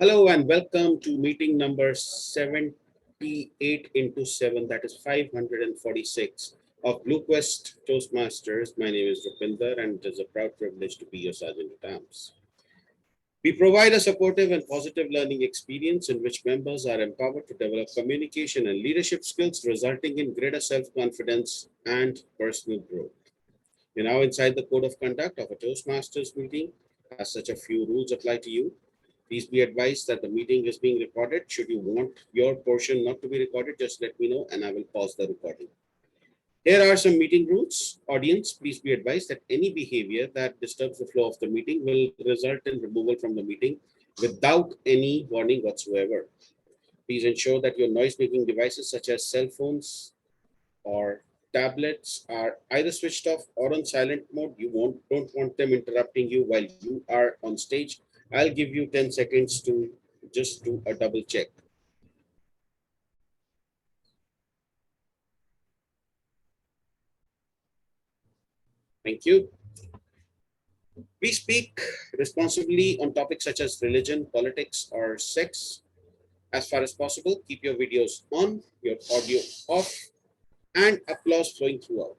Hello and welcome to meeting number 78 into 7, that is 546 of Blue Quest Toastmasters. My name is Rupinder and it is a proud privilege to be your Sergeant at Arms. We provide a supportive and positive learning experience in which members are empowered to develop communication and leadership skills, resulting in greater self-confidence and personal growth. You're now inside the code of conduct of a Toastmasters meeting. As such, a few rules apply to you. Please be advised that the meeting is being recorded. Should you want your portion not to be recorded, just let me know and I will pause the recording. Here are some meeting rules. Audience, please be advised that any behavior that disturbs the flow of the meeting will result in removal from the meeting without any warning whatsoever. Please ensure that your noise-making devices such as cell phones or tablets are either switched off or on silent mode. You don't want them interrupting you while you are on stage. I'll give you 10 seconds to just do a double check. Thank you. We speak responsibly on topics such as religion, politics, or sex. As far as possible, keep your videos on, your audio off, and applause flowing throughout.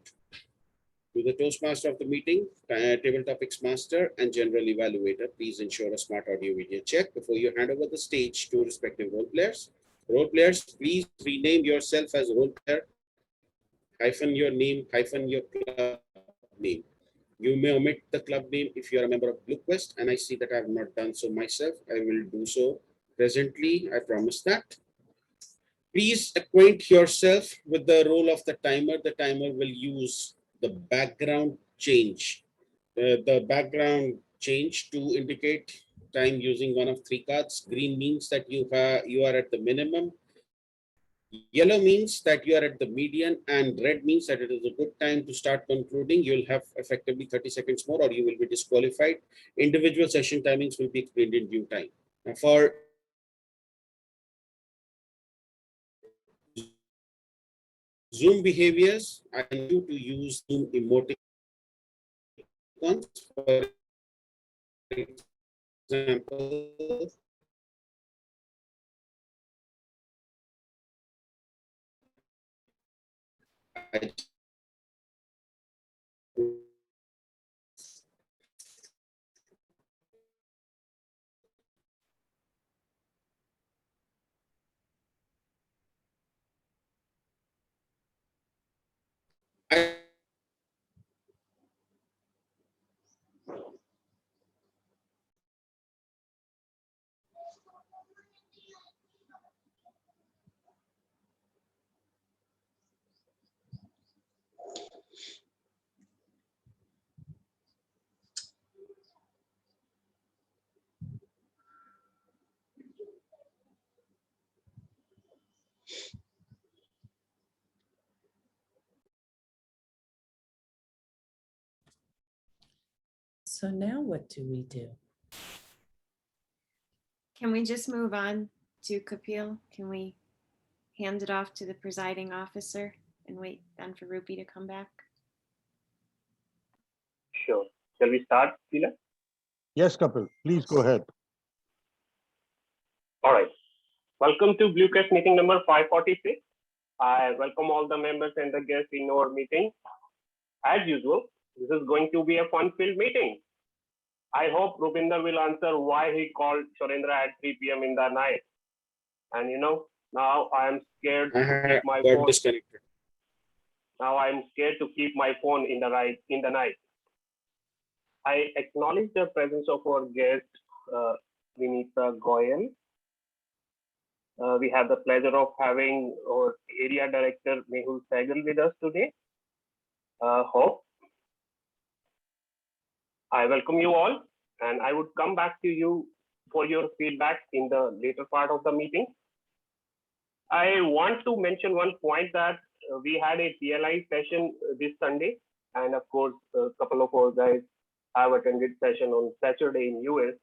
To the Toastmaster of the meeting, table topics master, and general evaluator, please ensure a smart audio video check before you hand over the stage to respective role players. Role players, please rename yourself as role player, hyphen your name, hyphen your club name. You may omit the club name if you are a member of Blue Quest, and I see that I have not done so myself. I will do so presently, I promise that. Please acquaint yourself with the role of the timer. The timer will use the background change. The background change to indicate time using one of three cards. Green means that you are at the minimum. Yellow means that you are at the median, and red means that it is a good time to start concluding. You'll have effectively 30 seconds more or you will be disqualified. Individual session timings will be explained in due time. Now for Zoom behaviors, I want you to use Zoom emoticons. For example, I So now what do we do? Can we just move on to Kapil? Can we hand it off to the presiding officer and wait then for Rupi to come back? Sure. Shall we start, Sheila? Yes, Kapil, please go ahead. All right. Welcome to Blue Quest meeting number 546. I welcome all the members and the guests in our meeting. As usual, this is going to be a fun-filled meeting. I hope Rupinder will answer why he called Shorendra at 3 p.m. in the night. And now I am scared to keep my phone. Disconnected. Now I am scared to keep my phone in the night. I acknowledge the presence of our guest, Vinita Goyal. We have the pleasure of having our area director, Mehul Sehgal, with us today. Hope. I welcome you all, and I would come back to you for your feedback in the later part of the meeting. I want to mention one point that we had a TLI session this Sunday, and of course, a couple of our guys have attended session on Saturday in US,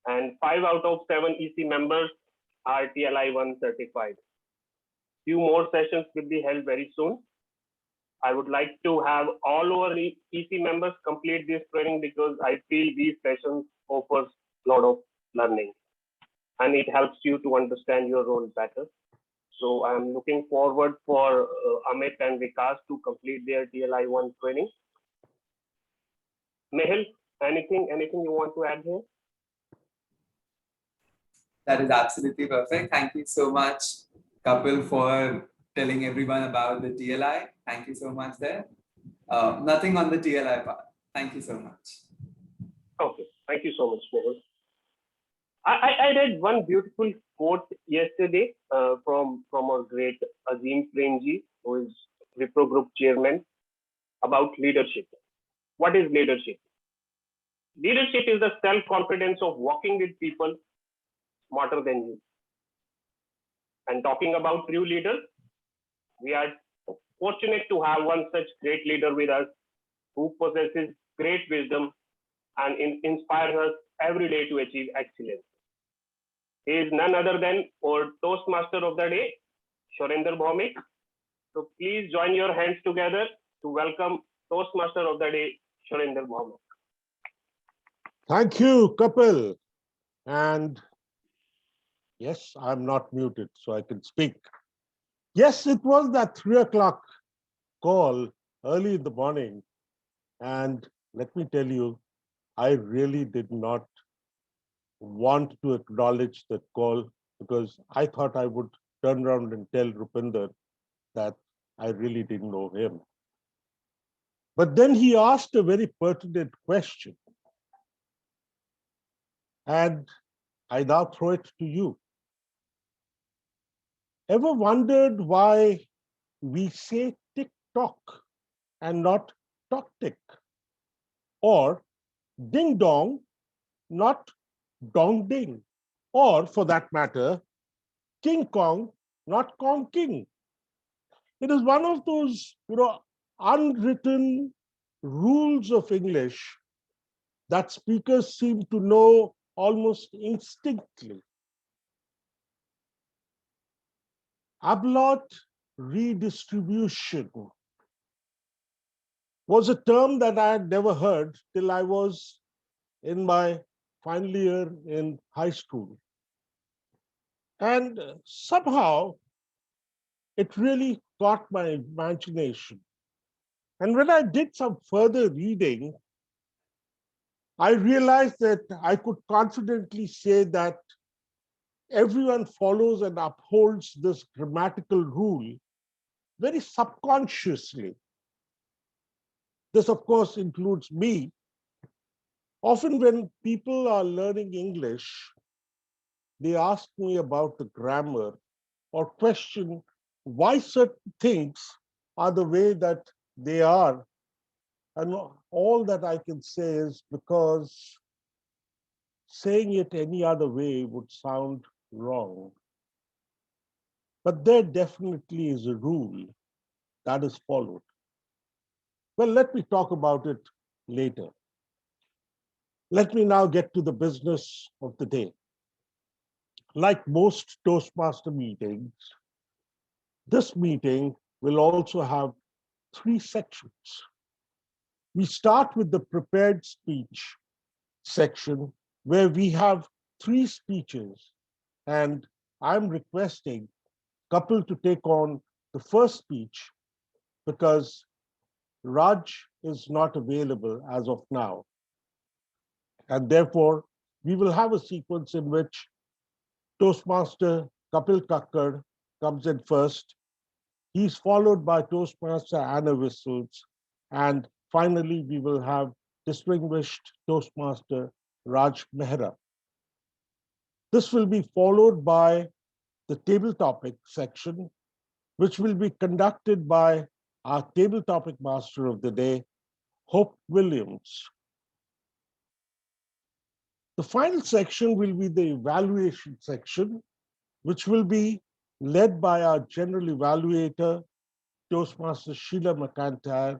and 5 out of 7 EC members are TLI 1 certified. Few more sessions will be held very soon. I would like to have all our EC members complete this training because I feel these sessions offers a lot of learning. and it helps you to understand your role better. So I'm looking forward for Amit and Vikas to complete their TLI-1 training. Mehul, anything you want to add here? That is absolutely perfect. Thank you so much, Kapil, for telling everyone about the TLI. Thank you so much there. Nothing on the TLI part. Thank you so much. Okay, thank you so much, Mehul. I read one beautiful quote yesterday from our great Azim Premji, who is Wipro Group chairman, about leadership. What is leadership? Leadership is the self-confidence of working with people smarter than you. And talking about true leaders, we are fortunate to have one such great leader with us who possesses great wisdom and inspires us every day to achieve excellence. He is none other than our Toastmaster of the day, Shorinder Bhaumik. So please join your hands together to welcome Toastmaster of the day, Shorinder Bhaumik. Thank you, Kapil. And yes, I'm not muted, so I can speak. Yes, it was that 3 o'clock call early in the morning. And let me tell you, I really did not want to acknowledge that call because I thought I would turn around and tell Rupinder that I really didn't know him. But then he asked a very pertinent question. And I now throw it to you. Ever wondered why we say tick-tock and not tock-tick? Or ding-dong, not dong-ding? Or, for that matter, king-kong, not kong-king? It is one of those, unwritten rules of English that speakers seem to know almost instinctively. Ablaut redistribution was a term that I had never heard till I was in my final year in high school. And somehow it really caught my imagination. And when I did some further reading, I realized that I could confidently say that everyone follows and upholds this grammatical rule very subconsciously. This, of course, includes me. Often when people are learning English, they ask me about the grammar or question why certain things are the way that they are. And all that I can say is because saying it any other way would sound wrong. But there definitely is a rule that is followed. Well, let me talk about it later. Let me now get to the business of the day. Like most Toastmaster meetings, this meeting will also have 3 sections. We start with the prepared speech section where we have 3 speeches, and I'm requesting Kapil to take on the first speech because Raj is not available as of now. And therefore, we will have a sequence in which Toastmaster Kapil Kakkar comes in first. He's followed by Toastmaster Anna Whistles. And finally, we will have distinguished Toastmaster Raj Mehra. This will be followed by the table topic section, which will be conducted by our table topic master of the day, Hope Williams. The final section will be the evaluation section, which will be led by our general evaluator, Toastmaster Sheila McIntyre,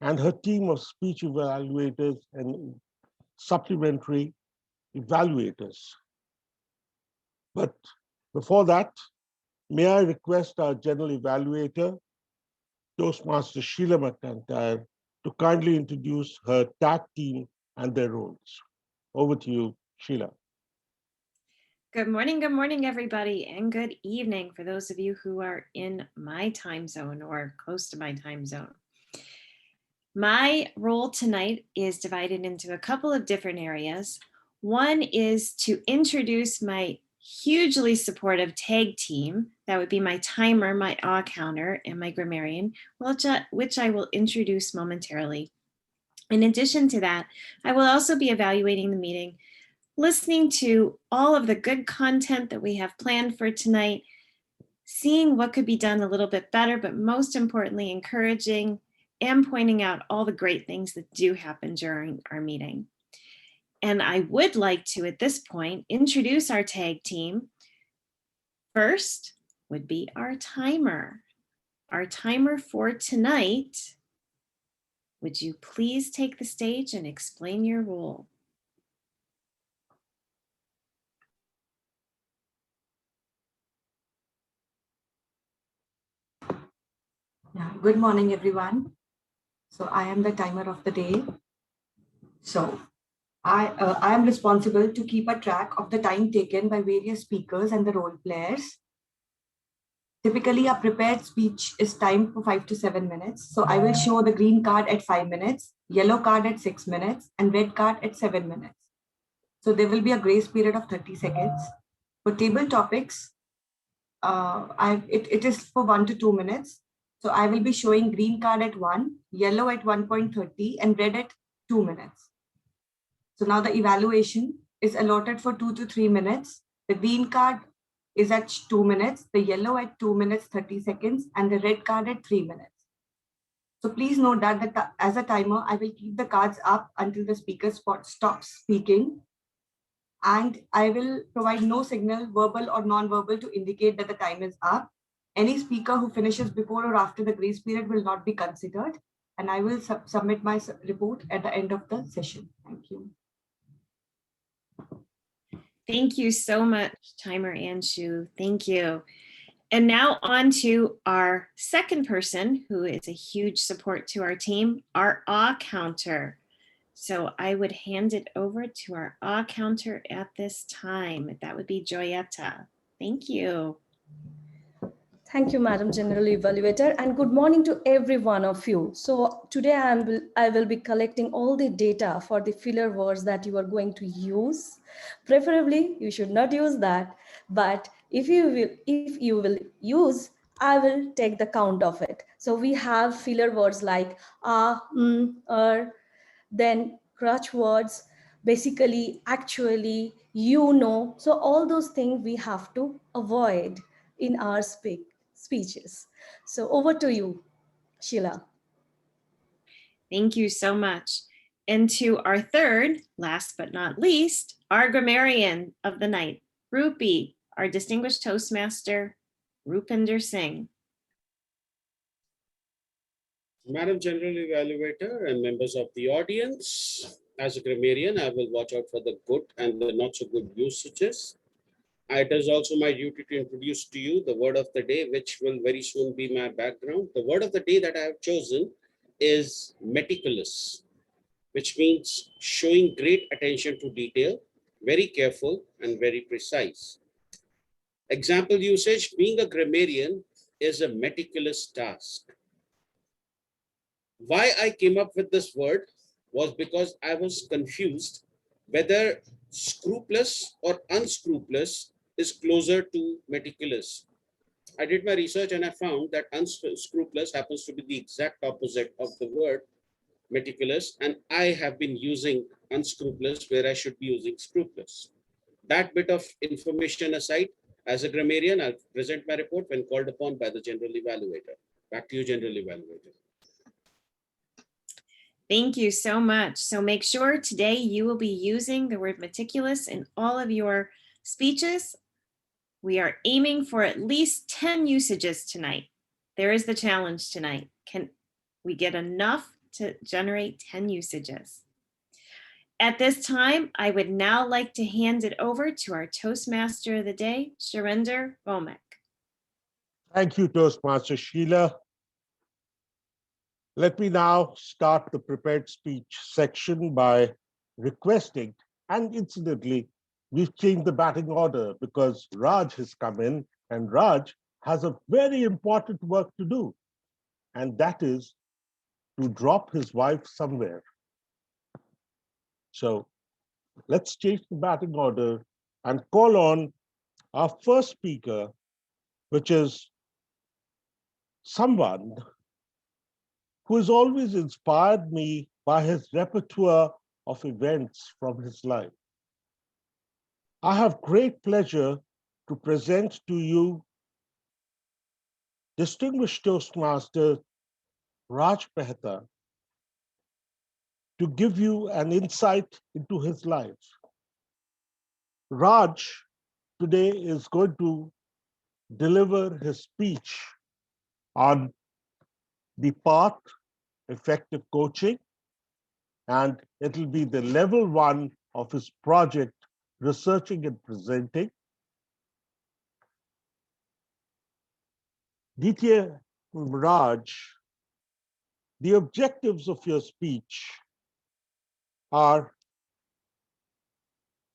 and her team of speech evaluators and supplementary evaluators. But before that, may I request our general evaluator, Toastmaster Sheila McIntyre, to kindly introduce her tag team and their roles. Over to you, Sheila. Good morning, everybody, and good evening for those of you who are in my time zone or close to my time zone. My role tonight is divided into a couple of different areas. One is to introduce my hugely supportive tag team. That would be my timer, my awe counter, and my grammarian, which I will introduce momentarily. In addition to that, I will also be evaluating the meeting, listening to all of the good content that we have planned for tonight, seeing what could be done a little bit better, but most importantly, encouraging and pointing out all the great things that do happen during our meeting. And I would like to, at this point, introduce our tag team. First would be our timer. Our timer for tonight. Would you please take the stage and explain your role? Yeah, good morning, everyone. So I am the timer of the day. So I am responsible to keep a track of the time taken by various speakers and the role players. Typically, a prepared speech is timed for 5 to 7 minutes. So I will show the green card at 5 minutes, yellow card at 6 minutes, and red card at 7 minutes. So there will be a grace period of 30 seconds. For table topics, it is for 1 to 2 minutes. So I will be showing green card at 1, yellow at 1.30, and red at 2 minutes. So now the evaluation is allotted for 2 to 3 minutes. The green card is at 2 minutes, the yellow at 2 minutes 30 seconds, and the red card at 3 minutes. So please note that as a timer, I will keep the cards up until the speaker stops speaking. And I will provide no signal, verbal or non-verbal, to indicate that the time is up. Any speaker who finishes before or after the grace period will not be considered. And I will submit my report at the end of the session. Thank you. Thank you so much, Timer Anshu. Thank you. And now on to our second person who is a huge support to our team, our awe counter. So I would hand it over to our awe counter at this time. That would be Joyetta. Thank you. Thank you, Madam General Evaluator, and good morning to every one of you. So today I will be collecting all the data for the filler words that you are going to use. Preferably, you should not use that, but if you will use, I will take the count of it. So we have filler words like then crutch words, basically, actually, so all those things we have to avoid in our speeches. So over to you, Sheila. Thank you so much. And to our third, last but not least, our grammarian of the night, Rupi, our distinguished Toastmaster, Rupinder Singh. Madam General Evaluator and members of the audience, as a grammarian, I will watch out for the good and the not so good usages. It is also my duty to introduce to you the word of the day, which will very soon be my background. The word of the day that I have chosen is meticulous, which means showing great attention to detail, very careful and very precise. Example usage: being a grammarian is a meticulous task. Why I came up with this word was because I was confused whether scrupulous or unscrupulous is closer to meticulous. I did my research and I found that unscrupulous happens to be the exact opposite of the word meticulous, and I have been using unscrupulous where I should be using scrupulous. That bit of information aside, as a grammarian, I'll present my report when called upon by the General Evaluator. Back to you, General Evaluator. Thank you so much. So make sure today you will be using the word meticulous in all of your speeches. We are aiming for at least 10 usages tonight. There is the challenge tonight. Can we get enough to generate 10 usages? At this time, I would now like to hand it over to our Toastmaster of the day, Surinder Vomek. Thank you, Toastmaster Sheila. Let me now start the prepared speech section by requesting, and incidentally, we've changed the batting order because Raj has come in and Raj has a very important work to do. And that is to drop his wife somewhere. So let's change the batting order and call on our first speaker, which is someone who has always inspired me by his repertoire of events from his life. I have great pleasure to present to you distinguished Toastmaster Raj Mehta to give you an insight into his life. Raj today is going to deliver his speech on the path effective coaching, and it'll be the level 1 of his project, researching and presenting. DTA Raj, the objectives of your speech are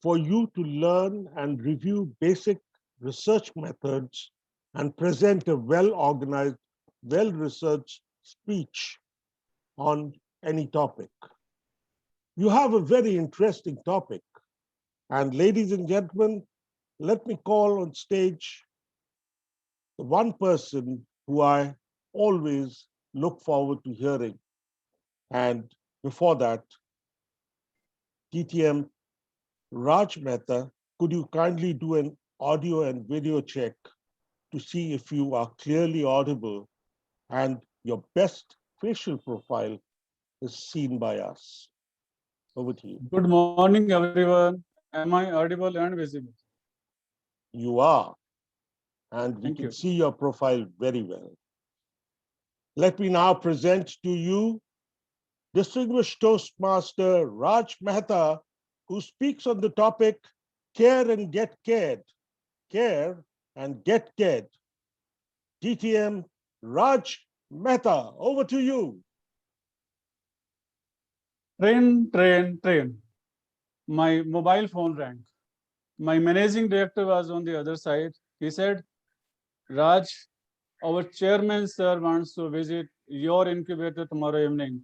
for you to learn and review basic research methods and present a well-organized, well-researched speech on any topic. You have a very interesting topic. And ladies and gentlemen, let me call on stage the one person who I always look forward to hearing. And before that, TTM Raj Mehta, could you kindly do an audio and video check to see if you are clearly audible and your best facial profile is seen by us? Over to you. Good morning, everyone. Am I audible and visible? You are, and we Thank can you. see your profile very well. Let me now present to you distinguished Toastmaster Raj Mehta, who speaks on the topic Care and Get Cared. Care and Get Cared. DTM Raj Mehta, over to you. Train. My mobile phone rang. My managing director was on the other side. He said, Raj, our chairman, sir, wants to visit your incubator tomorrow evening.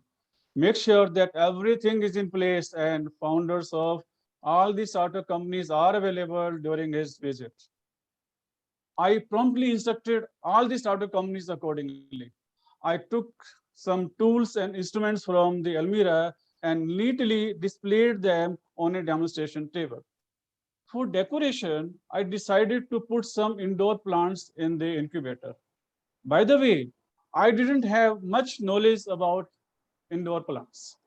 Make sure that everything is in place and founders of all the startup companies are available during his visit. I promptly instructed all the startup companies accordingly. I took some tools and instruments from the Almira and neatly displayed them on a demonstration table. For decoration, I decided to put some indoor plants in the incubator. By the way, I didn't have much knowledge about indoor plants.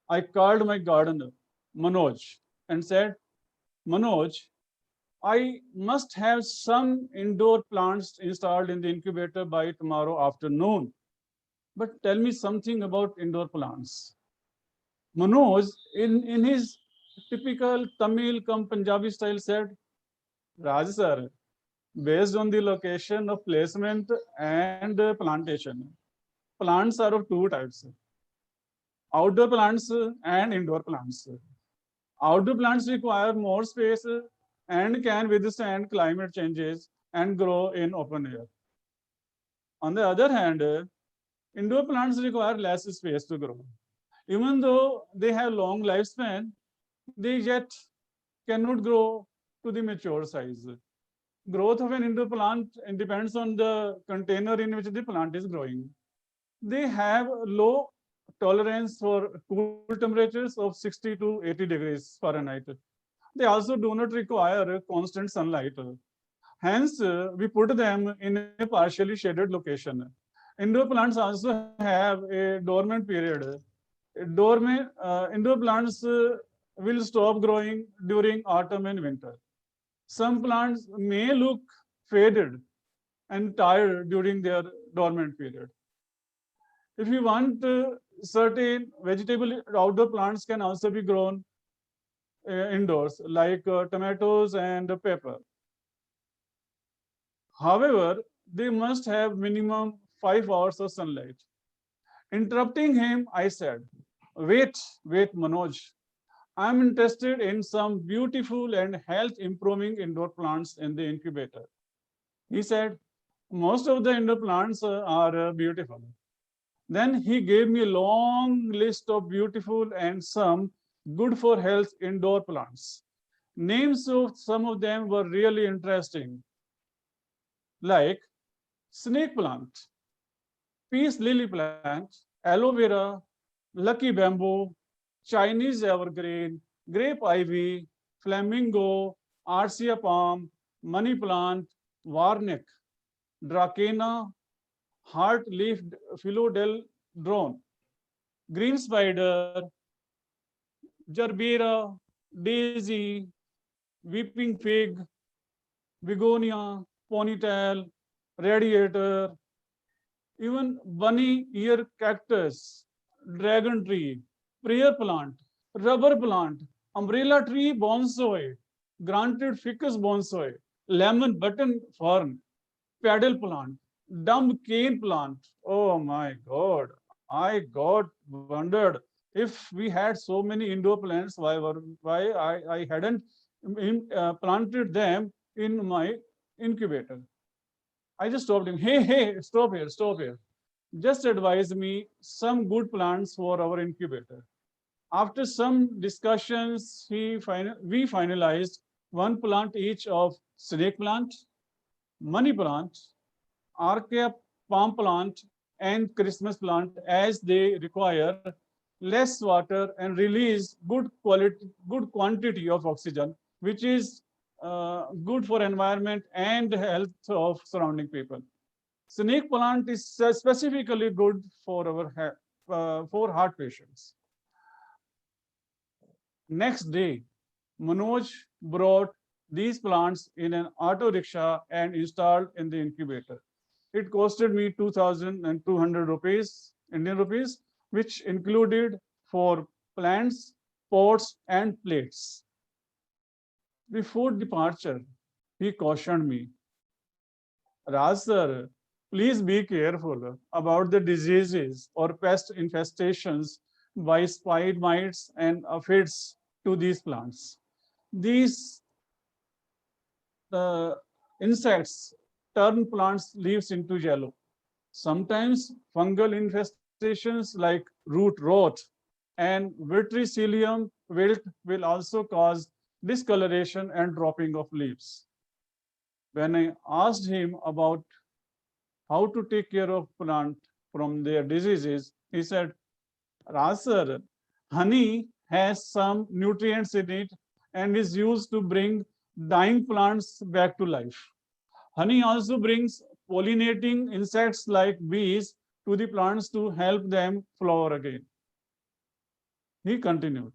I called my gardener, Manoj, and said, Manoj, I must have some indoor plants installed in the incubator by tomorrow afternoon. But tell me something about indoor plants. Manoj, in his typical Tamil cum Punjabi style, said, Raj sir, based on the location of placement and plantation, plants are of two types, outdoor plants and indoor plants. Outdoor plants require more space and can withstand climate changes and grow in open air. On the other hand, indoor plants require less space to grow. Even though they have long lifespan, they yet cannot grow to the mature size. Growth of an indoor plant depends on the container in which the plant is growing. They have low tolerance for cool temperatures of 60 to 80 degrees Fahrenheit. They also do not require constant sunlight. Hence, we put them in a partially shaded location. Indoor plants also have a dormant period. Indoor plants will stop growing during autumn and winter. Some plants may look faded and tired during their dormant period. If you want, certain vegetable outdoor plants can also be grown indoors, like tomatoes and pepper. However, they must have minimum 5 hours of sunlight. Interrupting him, I said, wait, Manoj. I'm interested in some beautiful and health improving indoor plants in the incubator. He said, most of the indoor plants are beautiful. Then he gave me a long list of beautiful and some good for health indoor plants. Names of some of them were really interesting, like snake plant, peace lily plant, aloe vera, lucky bamboo, Chinese evergreen, grape ivy, flamingo, arcia palm, money plant, warnick, dracena, heart leaf philodendron, green spider, gerbera, daisy, weeping fig, begonia, ponytail, radiator, even bunny ear cactus, dragon tree, prayer plant, rubber plant, umbrella tree bonsai, granted ficus bonsai, lemon button fern, paddle plant, dumb cane plant. Oh my God, I got wondered if we had so many indoor plants, why I hadn't planted them in my incubator. I just told him, hey, stop here. Just advise me some good plants for our incubator. After some discussions, we finalized one plant each of snake plant, money plant, archaea palm plant, and Christmas plant as they require less water and release good quantity of oxygen, which is good for environment and health of surrounding people. Snake plant is specifically good for for heart patients. Next day, Manoj brought these plants in an auto rickshaw and installed in the incubator. It costed me 2,200 rupees, Indian rupees, which included for plants, pots, and plates. Before departure, he cautioned me, Raj sir, please be careful about the diseases or pest infestations by spider mites and aphids to these plants. These insects turn plants' leaves into yellow. Sometimes fungal infestations like root rot and verticillium wilt will also cause discoloration and dropping of leaves. When I asked him about how to take care of plant from their diseases, he said, Raj sir, honey has some nutrients in it and is used to bring dying plants back to life. Honey also brings pollinating insects like bees to the plants to help them flower again. He continued.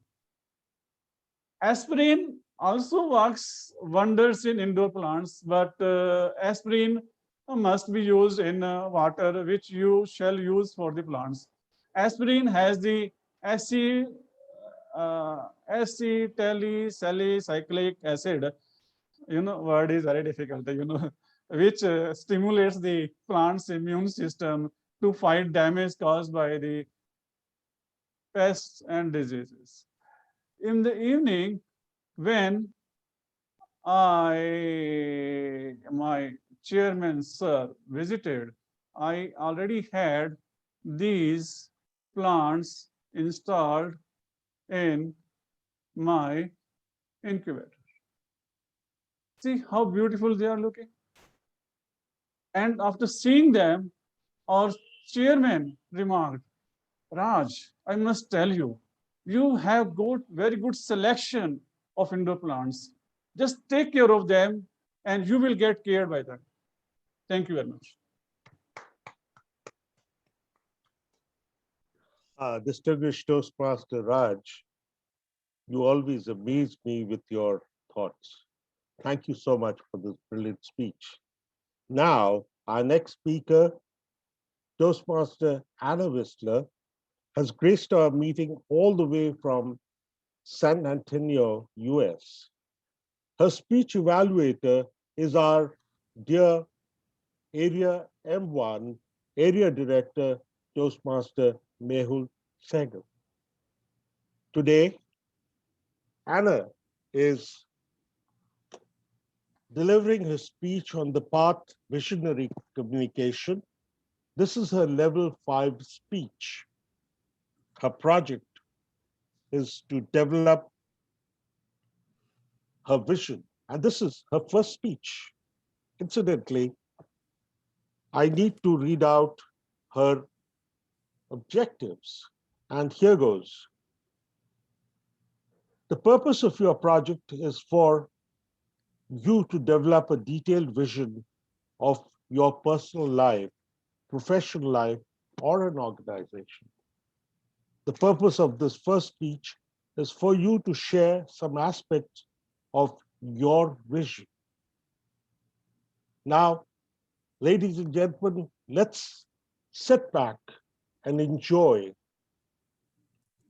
Aspirin also works wonders in indoor plants, but aspirin must be used in water, which you shall use for the plants. Aspirin has the acetylsalicylic acid, word is very difficult, which stimulates the plant's immune system to fight damage caused by the pests and diseases. In the evening, when my chairman sir visited, I already had these plants installed in my incubator. See how beautiful they are looking. And after seeing them, our chairman remarked, Raj, I must tell you, you have got very good selection of indoor plants. Just take care of them and you will get cared by them. Thank you very much. Distinguished Toastmaster Raj, you always amaze me with your thoughts. Thank you so much for this brilliant speech. Now, our next speaker, Toastmaster Anna Whistler, has graced our meeting all the way from San Antonio, US. Her speech evaluator is our dear Area M1 Area Director, Toastmaster Mehul Sehgal. Today, Anna is delivering her speech on the path visionary communication. This is her level 5 speech. Her project is to develop her vision, and this is her first speech. Incidentally, I need to read out her objectives, and here goes. The purpose of your project is for you to develop a detailed vision of your personal life, professional life, or an organization. The purpose of this first speech is for you to share some aspects of your vision. Now, ladies and gentlemen, let's sit back and enjoy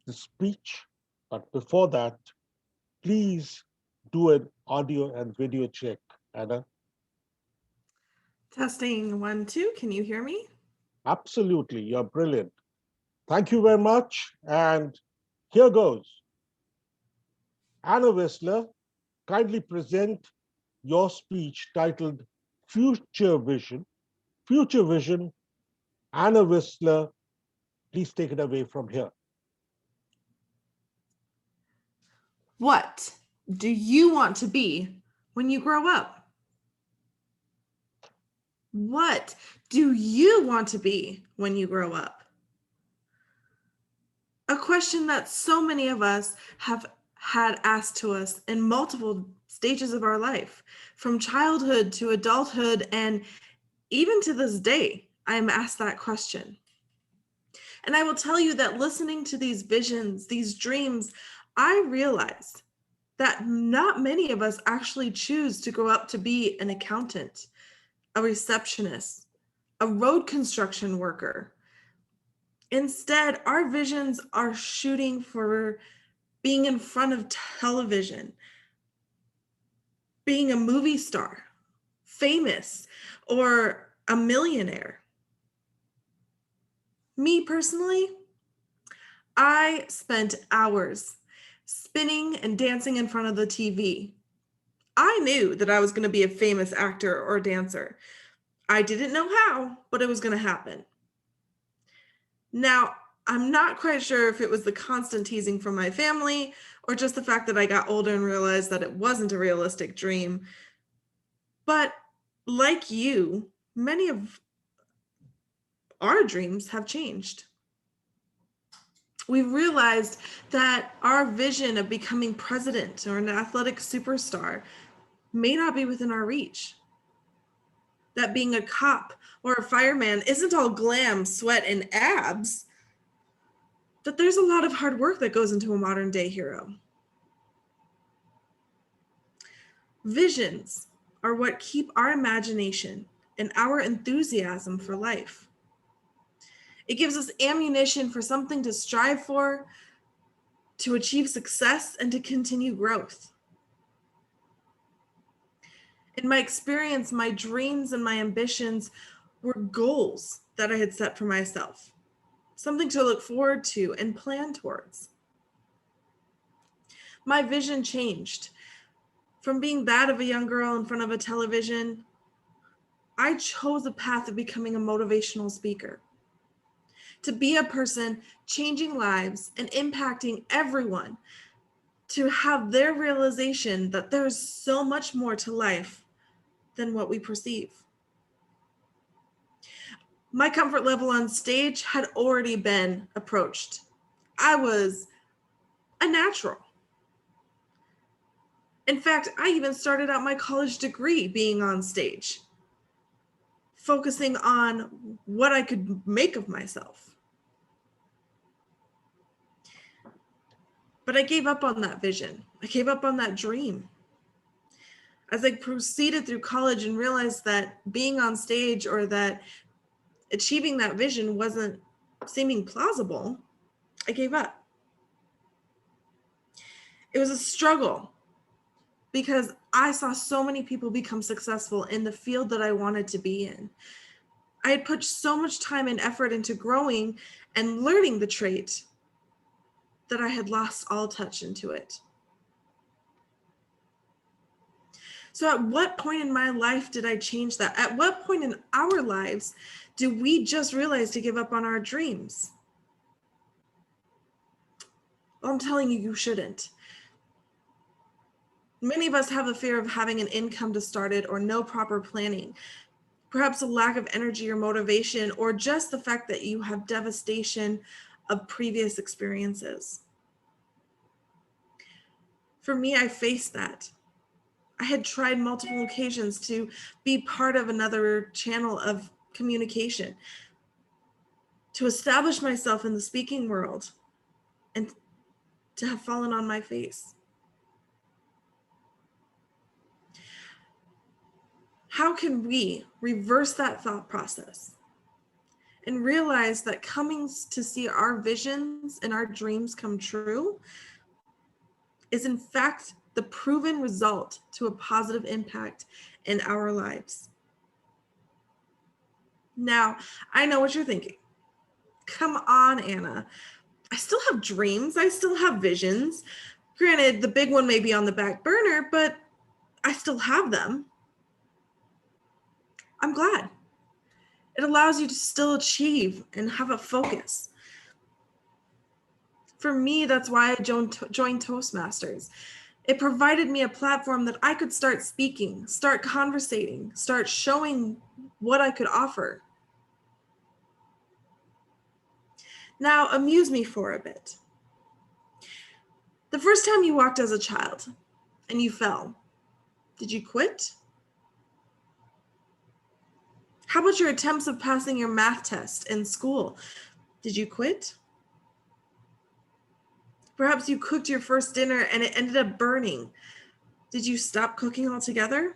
the speech. But before that, please do an audio and video check, Anna. Testing 1, 2. Can you hear me? Absolutely, you're brilliant. Thank you very much. And here goes. Anna Whistler, kindly present your speech titled Future Vision. Future Vision. Anna Whistler, please take it away from here. What do you want to be when you grow up? What do you want to be when you grow up? A question that so many of us have had asked to us in multiple stages of our life, from childhood to adulthood, and even to this day, I am asked that question. And I will tell you that listening to these visions, these dreams, I realized that not many of us actually choose to grow up to be an accountant, a receptionist, a road construction worker. Instead, our visions are shooting for being in front of television, being a movie star, famous, or a millionaire. Me personally, I spent hours spinning and dancing in front of the TV. I knew that I was going to be a famous actor or dancer. I didn't know how, but it was going to happen. Now, I'm not quite sure if it was the constant teasing from my family or just the fact that I got older and realized that it wasn't a realistic dream. But like you, many of our dreams have changed. We've realized that our vision of becoming president or an athletic superstar may not be within our reach. That being a cop or a fireman isn't all glam, sweat, and abs. That there's a lot of hard work that goes into a modern day hero. Visions are what keep our imagination and our enthusiasm for life. It gives us ammunition for something to strive for, to achieve success, and to continue growth. In my experience, my dreams and my ambitions were goals that I had set for myself, something to look forward to and plan towards. My vision changed. From being that of a young girl in front of a television, I chose a path of becoming a motivational speaker. To be a person changing lives and impacting everyone, to have their realization that there's so much more to life than what we perceive. My comfort level on stage had already been approached. I was a natural. In fact, I even started out my college degree being on stage, focusing on what I could make of myself. But I gave up on that vision. I gave up on that dream. As I proceeded through college and realized that being on stage or that achieving that vision wasn't seeming plausible, I gave up. It was a struggle because I saw so many people become successful in the field that I wanted to be in. I had put so much time and effort into growing and learning the trait that I had lost all touch into it. So at what point in my life did I change that? At what point in our lives do we just realize to give up on our dreams? Well, I'm telling you, you shouldn't. Many of us have the fear of having an income to start it or no proper planning. Perhaps a lack of energy or motivation, or just the fact that you have devastation of previous experiences. For me, I faced that. I had tried multiple occasions to be part of another channel of communication, to establish myself in the speaking world, and to have fallen on my face. How can we reverse that thought process and realize that coming to see our visions and our dreams come true is in fact the proven result to a positive impact in our lives? Now, I know what you're thinking. Come on, Anna. I still have dreams. I still have visions. Granted, the big one may be on the back burner, but I still have them. I'm glad. It allows you to still achieve and have a focus. For me, that's why I joined Toastmasters. It provided me a platform that I could start speaking, start conversating, start showing what I could offer. Now, amuse me for a bit. The first time you walked as a child and you fell, did you quit? How about your attempts of passing your math test in school? Did you quit? Perhaps you cooked your first dinner and it ended up burning. Did you stop cooking altogether?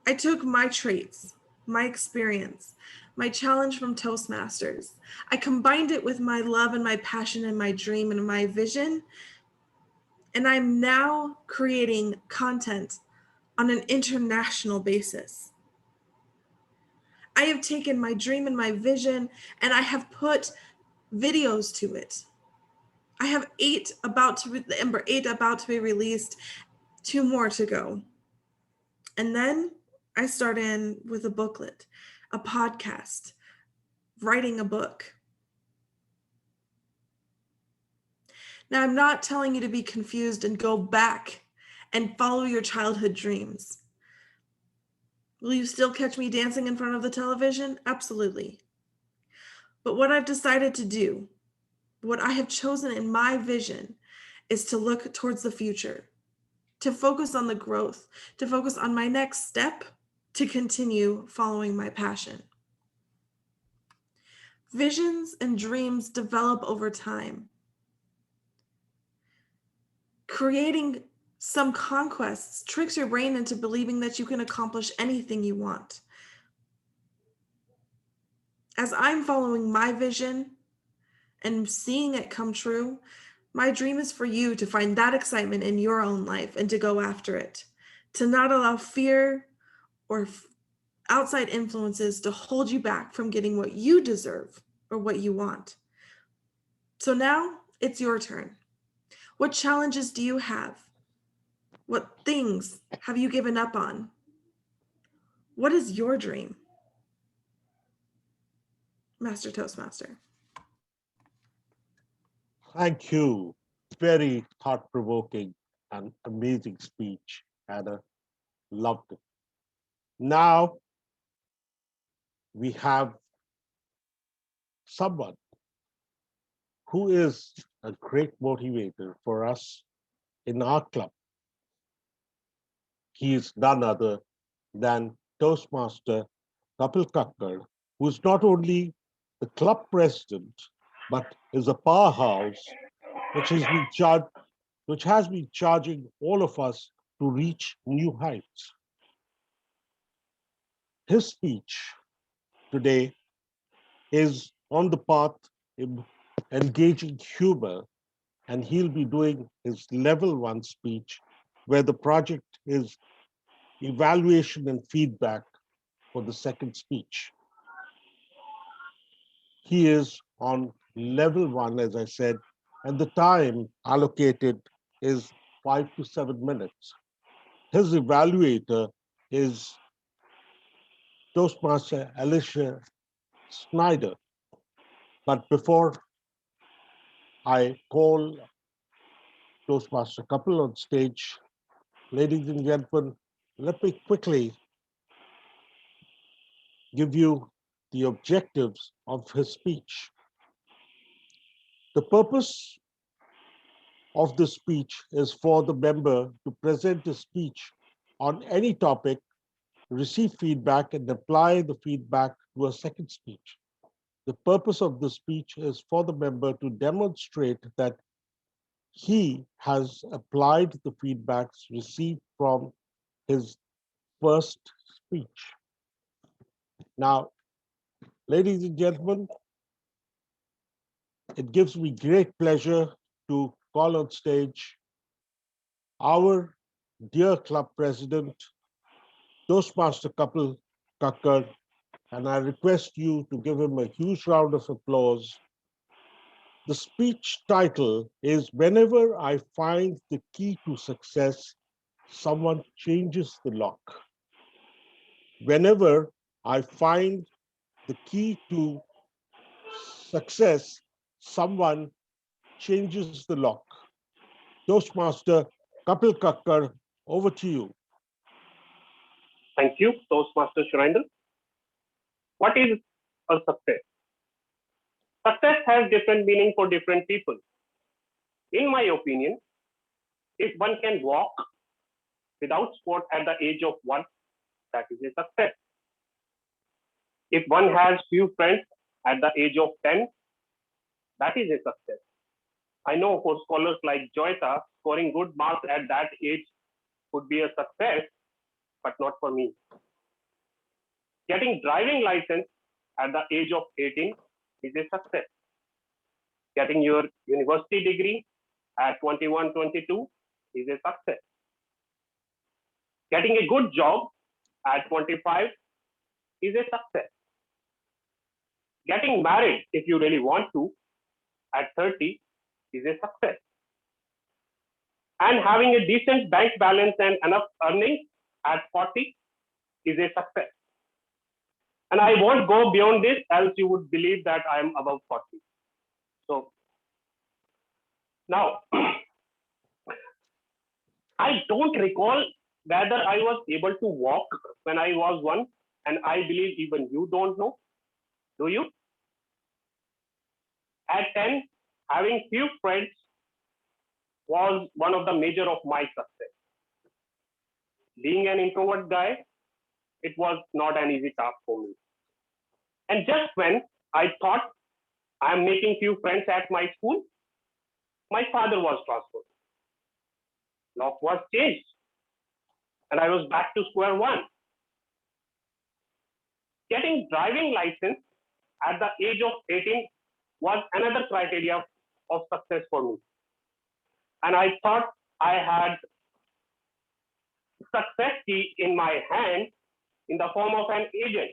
I took my traits, my experience, my challenge from Toastmasters. I combined it with my love and my passion and my dream and my vision. And I'm now creating content on an international basis. I have taken my dream and my vision and I have put videos to it. I have 8 about to be released, 2 more to go. And then I start in with a booklet, a podcast, writing a book. Now, I'm not telling you to be confused and go back and follow your childhood dreams. Will you still catch me dancing in front of the television? Absolutely. But what I've decided to do, what I have chosen in my vision, is to look towards the future, to focus on the growth, to focus on my next step, to continue following my passion. Visions and dreams develop over time. Creating some conquests tricks your brain into believing that you can accomplish anything you want. As I'm following my vision and seeing it come true, my dream is for you to find that excitement in your own life and to go after it, to not allow fear or outside influences to hold you back from getting what you deserve or what you want. So now it's your turn. What challenges do you have? What things have you given up on? What is your dream? Master Toastmaster. Thank you. Very thought-provoking and amazing speech, Anna. Loved it. Now we have someone who is a great motivator for us in our club. He is none other than Toastmaster Kapil Kakkar, who is not only the club president, but is a powerhouse which has been charging all of us to reach new heights. His speech today is on the path of engaging humor, and he'll be doing his level 1 speech, where the project is evaluation and feedback for the second speech. He is on level 1, as I said, and the time allocated is 5 to 7 minutes. His evaluator is Toastmaster Alicia Snyder. But before I call Toastmaster Kapil on stage, ladies and gentlemen, let me quickly give you the objectives of his speech. The purpose of the speech is for the member to present a speech on any topic, receive feedback, and apply the feedback to a second speech. The purpose of the speech is for the member to demonstrate that he has applied the feedbacks received from his first speech. Now, ladies and gentlemen, it gives me great pleasure to call on stage our dear club president, Toastmaster Kapil Kakkar, and I request you to give him a huge round of applause. The speech title is Whenever I Find the Key to Success, Someone Changes the Lock. Whenever I find the key to success, someone changes the lock. Toastmaster Kapil Kakkar, over to you. Thank you, Toastmaster Shrinder. What is a success? Success has different meaning for different people. In my opinion, if one can walk without sport at the age of 1, that is a success. If one has few friends at the age of 10, that is a success. I know for scholars like Joyta, scoring good marks at that age would be a success, but not for me. Getting driving license at the age of 18 is a success. Getting your university degree at 21, 22 is a success. Getting a good job at 25 is a success. Getting married, if you really want to, at 30 is a success. And having a decent bank balance and enough earnings at 40 is a success. And I won't go beyond this, else you would believe that I am above 40. So now, I don't recall whether I was able to walk when I was 1, and I believe even you don't know. Do you? At 10, having few friends was one of the measure of my success. Being an introvert guy, it was not an easy task for me. And just when I thought I'm making few friends at my school, my father was transferred. Lock was changed, and I was back to square one. Getting driving license at the age of 18 was another criteria of success for me. And I thought I had success key in my hand in the form of an agent.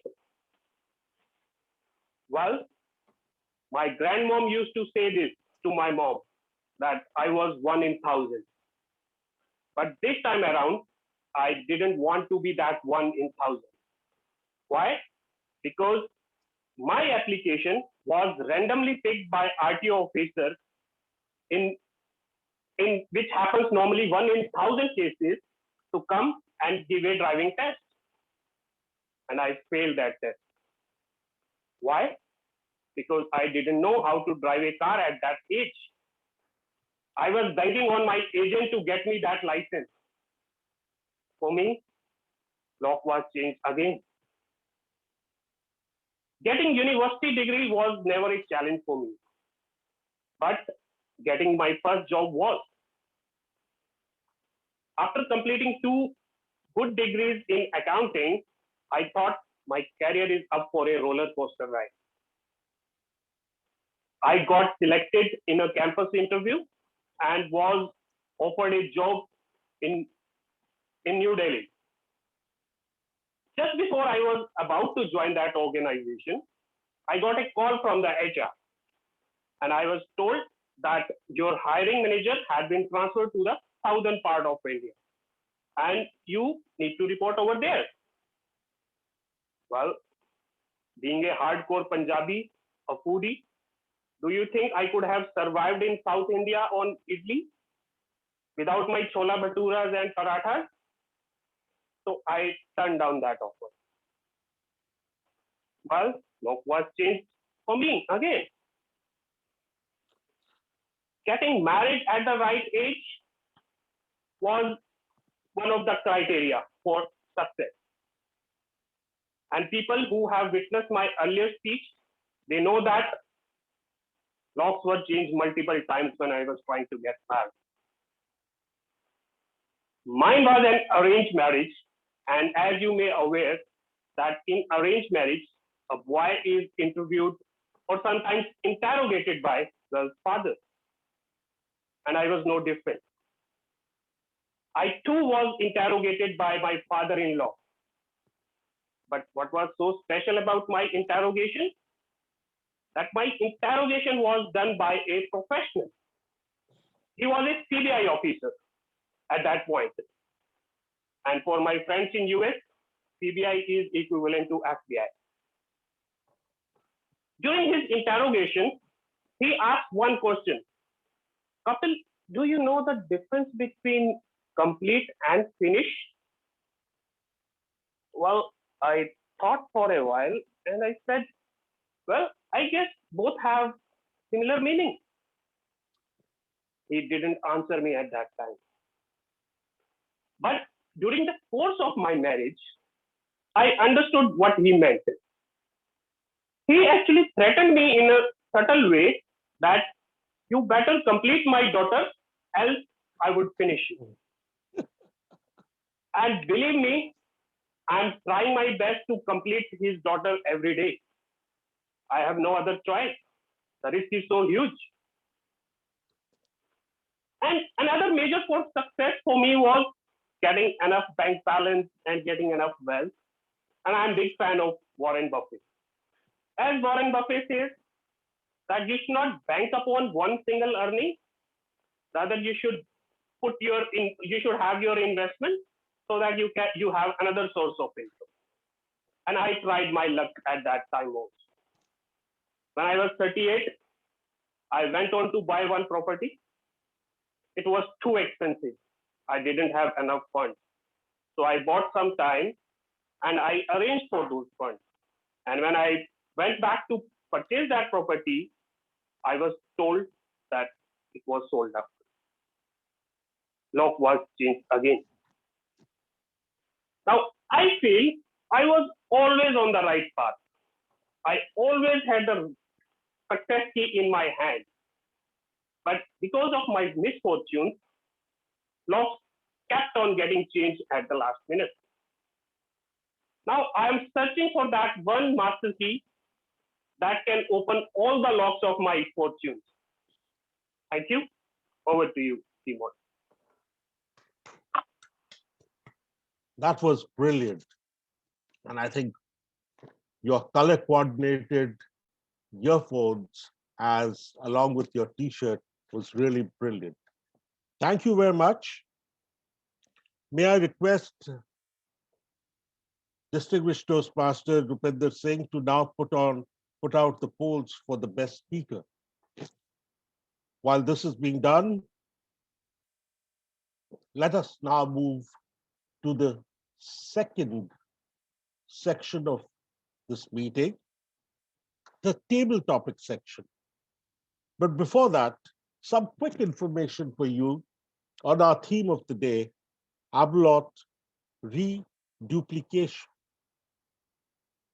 Well, my grandmom used to say this to my mom, that I was 1 in 1,000. But this time around, I didn't want to be that 1 in 1,000. Why? Because my application was randomly picked by RTO officer in which happens normally 1 in 1,000 cases to come and give a driving test. And I failed that test. Why? Because I didn't know how to drive a car at that age. I was banking on my agent to get me that license. For me, lock was changed again. Getting university degree was never a challenge for me, but getting my first job was. After completing 2 good degrees in accounting, I thought my career is up for a roller coaster ride. I got selected in a campus interview and was offered a job in New Delhi. Just before I was about to join that organization, I got a call from the HR, and I was told that your hiring manager had been transferred to the southern part of India and you need to report over there. Well, being a hardcore Punjabi, a foodie, do you think I could have survived in South India on idli without my chola bhaturas and parathas? So I turned down that offer. Well, look was changed for me again. Getting married at the right age was one of the criteria for success. And people who have witnessed my earlier speech, they know that locks were changed multiple times when I was trying to get married. Mine was an arranged marriage, and as you may aware, that in arranged marriage, a boy is interviewed or sometimes interrogated by the father. And I was no different. I too was interrogated by my father-in-law. But what was so special about my interrogation? That my interrogation was done by a professional. He was a CBI officer at that point. And for my friends in US, CBI is equivalent to FBI. During his interrogation, he asked one question. Kapil, do you know the difference between complete and finish? Well, I thought for a while and I said, well, I guess both have similar meaning. He didn't answer me at that time. But during the course of my marriage, I understood what he meant. He actually threatened me in a subtle way that you better complete my daughter, else I would finish you. And believe me, I'm trying my best to complete his daughter every day. I have no other choice. The risk is so huge. And another major for success for me was getting enough bank balance and getting enough wealth. And I'm a big fan of Warren Buffett. As Warren Buffett says, that you should not bank upon one single earning. Rather, you should have your investment so that you have another source of income. And I tried my luck at that time also. When I was 38, I went on to buy one property. It was too expensive. I didn't have enough funds. So I bought some time and I arranged for those funds. And when I went back to purchase that property, I was told that it was sold out. Lock was changed again. Now, I feel I was always on the right path. I always had the success key in my hand. But because of my misfortunes, locks kept on getting changed at the last minute. Now I am searching for that one master key that can open all the locks of my fortunes. Thank you. Over to you, Timon. That was brilliant. And I think your color coordinated earphones as along with your t-shirt was really brilliant. Thank you very much. May I request distinguished Toastmaster Rupinder Singh to now put out the polls for the best speaker. While this is being done, let us now move to the second section of this meeting, the table topic section. But before that, some quick information for you on our theme of the day, Ablaut, Reduplication.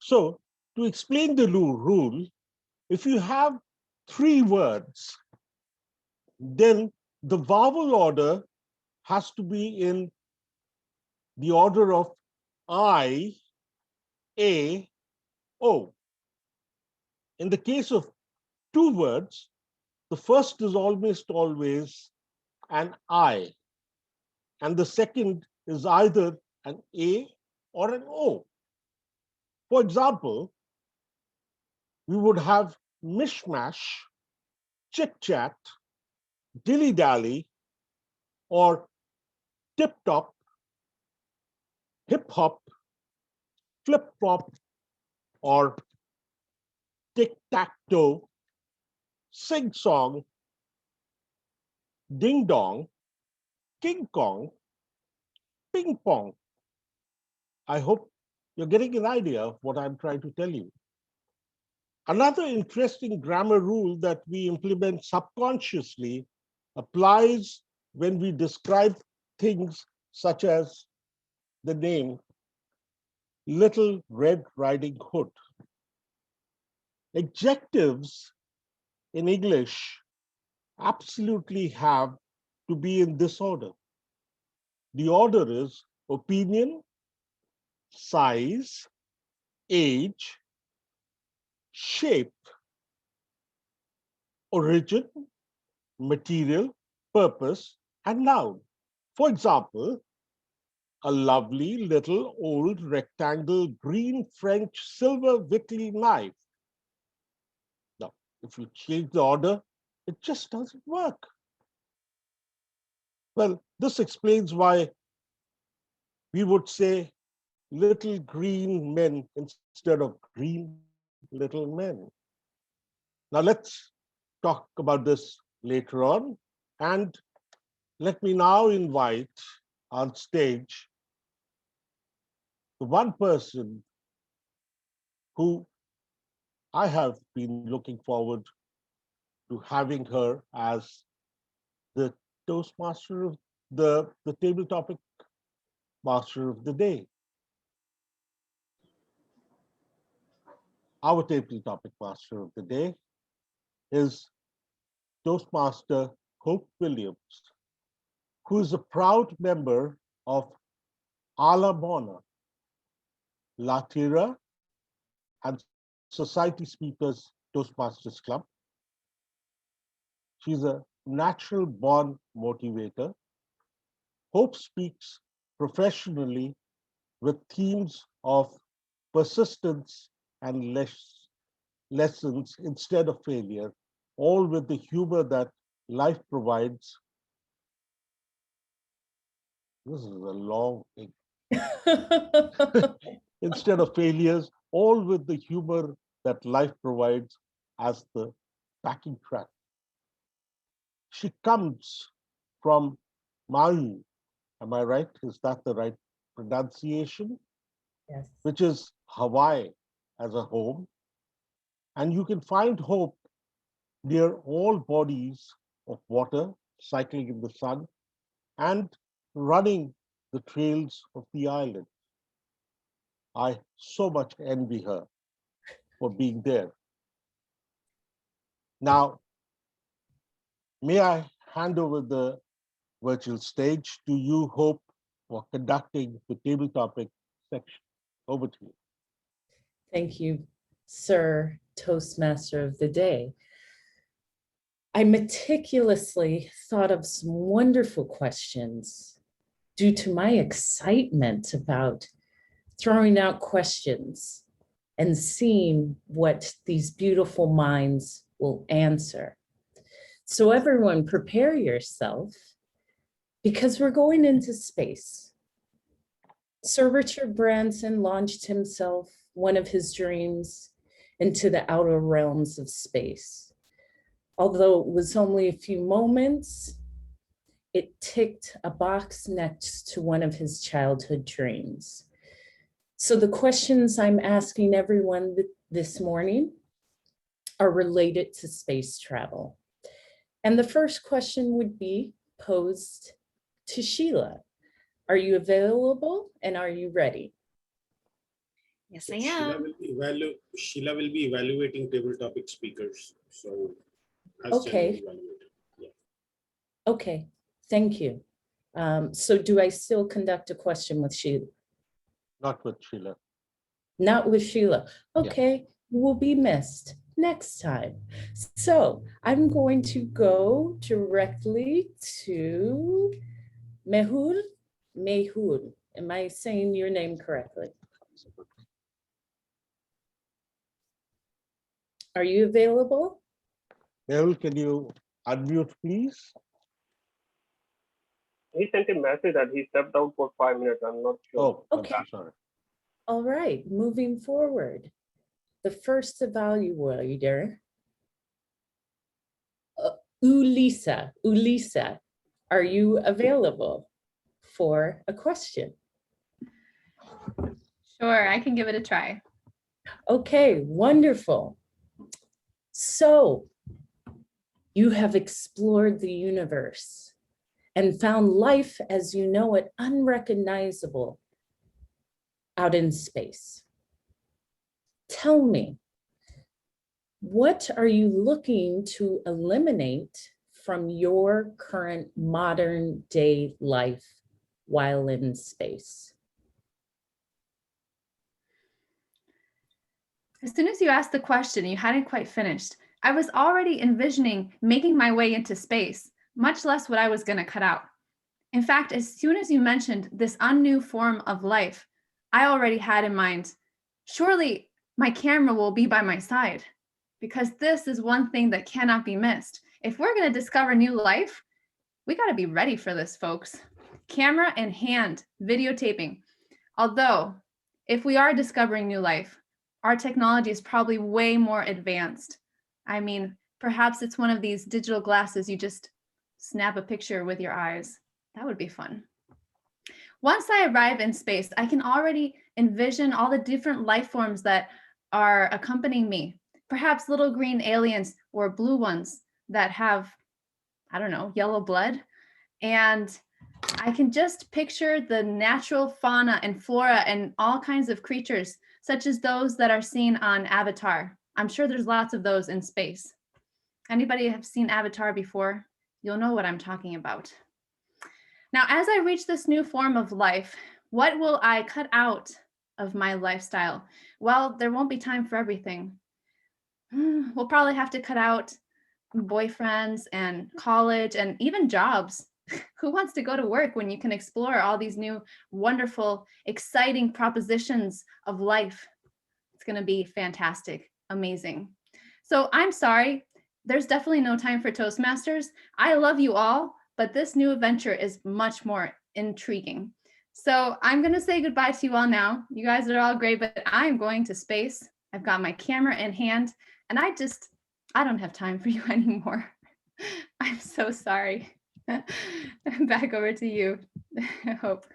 So to explain the rule, if you have 3 words, then the vowel order has to be in the order of I, A, O. In the case of 2 words, the first is almost always an I, and the second is either an A or an O. For example, we would have mishmash, chit-chat, dilly-dally, or tip-top, hip-hop, flip-flop, or tic-tac-toe, sing-song, ding-dong, King Kong, ping pong. I hope you're getting an idea of what I'm trying to tell you. Another interesting grammar rule that we implement subconsciously applies when we describe things such as the name Little Red Riding Hood. Adjectives in English absolutely have to be in this order. The order is opinion, size, age, shape, origin, material, purpose, and noun. For example, a lovely little old rectangle green French silver Vickley knife. Now, if you change the order, it just doesn't work. Well, this explains why we would say little green men instead of green little men. Now, let's talk about this later on. And let me now invite on stage the one person who I have been looking forward to having her as the Toastmaster of the table topic master of the day. Our table topic master of the day is Toastmaster Hope Williams, who is a proud member of Ala Mona, Latira, and Society Speakers Toastmasters Club. She's a natural born motivator. Hope speaks professionally with themes of persistence and lessons instead of failure, all with the humor that life provides. This is a long thing. Instead of failures, all with the humor that life provides as the backing track. She comes from Maui. Am I right? Is that the right pronunciation? Yes. Which is Hawaii as a home. And you can find hope near all bodies of water, cycling in the sun, and running the trails of the island. I so much envy her for being there. Now, may I hand over the virtual stage to you, Hope, for conducting the table topic section. Over to you. Thank you, Sir Toastmaster of the Day. I meticulously thought of some wonderful questions due to my excitement about throwing out questions and seeing what these beautiful minds will answer. So everyone prepare yourself because we're going into space. Sir Richard Branson launched himself, one of his dreams, into the outer realms of space. Although it was only a few moments, it ticked a box next to one of his childhood dreams. So the questions I'm asking everyone this morning are related to space travel. And the first question would be posed to Sheila. Are you available and are you ready? Yes, I am. Sheila will be evaluating table topic speakers. So as Okay. evaluated. Yeah. Okay, thank you. So do I still conduct a question with Sheila? Not with Sheila. Not with Sheila. Okay, you will be missed next time. So I'm going to go directly to Mehul. Mehul. Am I saying your name correctly? Are you available? Mehul, can you unmute, please? he sent a message that he stepped out for 5 minutes. I'm not sure. Oh, Okay. I'm so sorry. All right, moving forward. The first evaluator, Ulisa, are you available for a question? Sure, I can give it a try. Okay, wonderful. So you have explored the universe and found life as you know it unrecognizable out in space. Tell me, what are you looking to eliminate from your current modern day life while in space? As soon as you asked the question, you hadn't quite finished. I was already envisioning making my way into space, much less what I was going to cut out. In fact, as soon as you mentioned this unknown form of life, I already had in mind, surely my camera will be by my side, because this is one thing that cannot be missed. If we're going to discover new life, we got to be ready for this, folks. Camera in hand, videotaping. Although, if we are discovering new life, our technology is probably way more advanced. I mean, perhaps it's one of these digital glasses you just snap a picture with your eyes. That would be fun. Once I arrive in space, I can already envision all the different life forms that are accompanying me. Perhaps little green aliens or blue ones that have, I don't know, yellow blood. And I can just picture the natural fauna and flora and all kinds of creatures, such as those that are seen on Avatar. I'm sure there's lots of those in space. Anybody have seen Avatar before? You'll know what I'm talking about. Now, as I reach this new form of life, what will I cut out of my lifestyle? Well, there won't be time for everything. We'll probably have to cut out boyfriends and college and even jobs. Who wants to go to work when you can explore all these new, wonderful, exciting propositions of life? It's going to be fantastic, amazing. So I'm sorry, there's definitely no time for Toastmasters. I love you all, but this new adventure is much more intriguing. So I'm going to say goodbye to you all now. You guys are all great, but I'm going to space. I've got my camera in hand, and I don't have time for you anymore. I'm so sorry. Back over to you, Hope.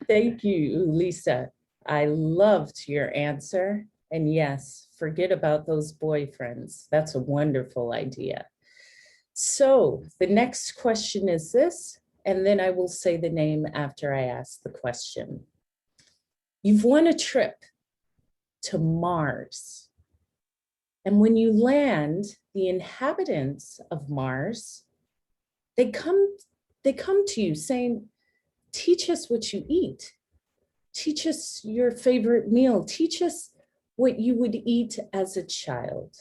Thank you, Lisa. I loved your answer. And yes, forget about those boyfriends. That's a wonderful idea. So the next question is this, and then I will say the name after I ask the question. You've won a trip to Mars. And when you land, the inhabitants of Mars, they come to you saying, teach us what you eat. Teach us your favorite meal. Teach us what you would eat as a child.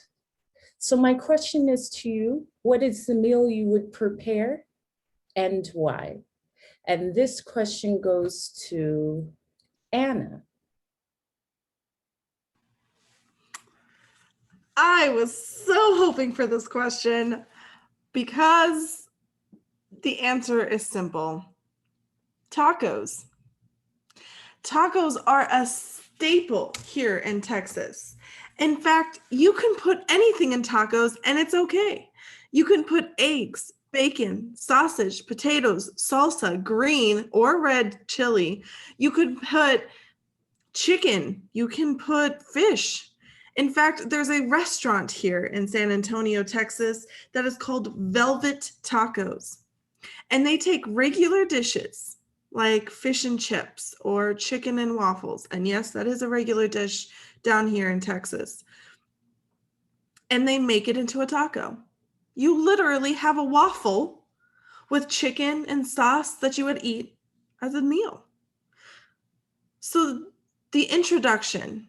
So my question is to you, what is the meal you would prepare and why? And this question goes to Anna. I was so hoping for this question because the answer is simple. Tacos. Tacos are a staple here in Texas. In fact, you can put anything in tacos and it's okay. You can put eggs, bacon, sausage, potatoes, salsa, green or red chili. You could put chicken. You can put fish. In fact, there's a restaurant here in San Antonio, Texas, that is called Velvet Tacos. And they take regular dishes like fish and chips or chicken and waffles. And yes, that is a regular dish down here in Texas. And they make it into a taco. You literally have a waffle with chicken and sauce that you would eat as a meal. So the introduction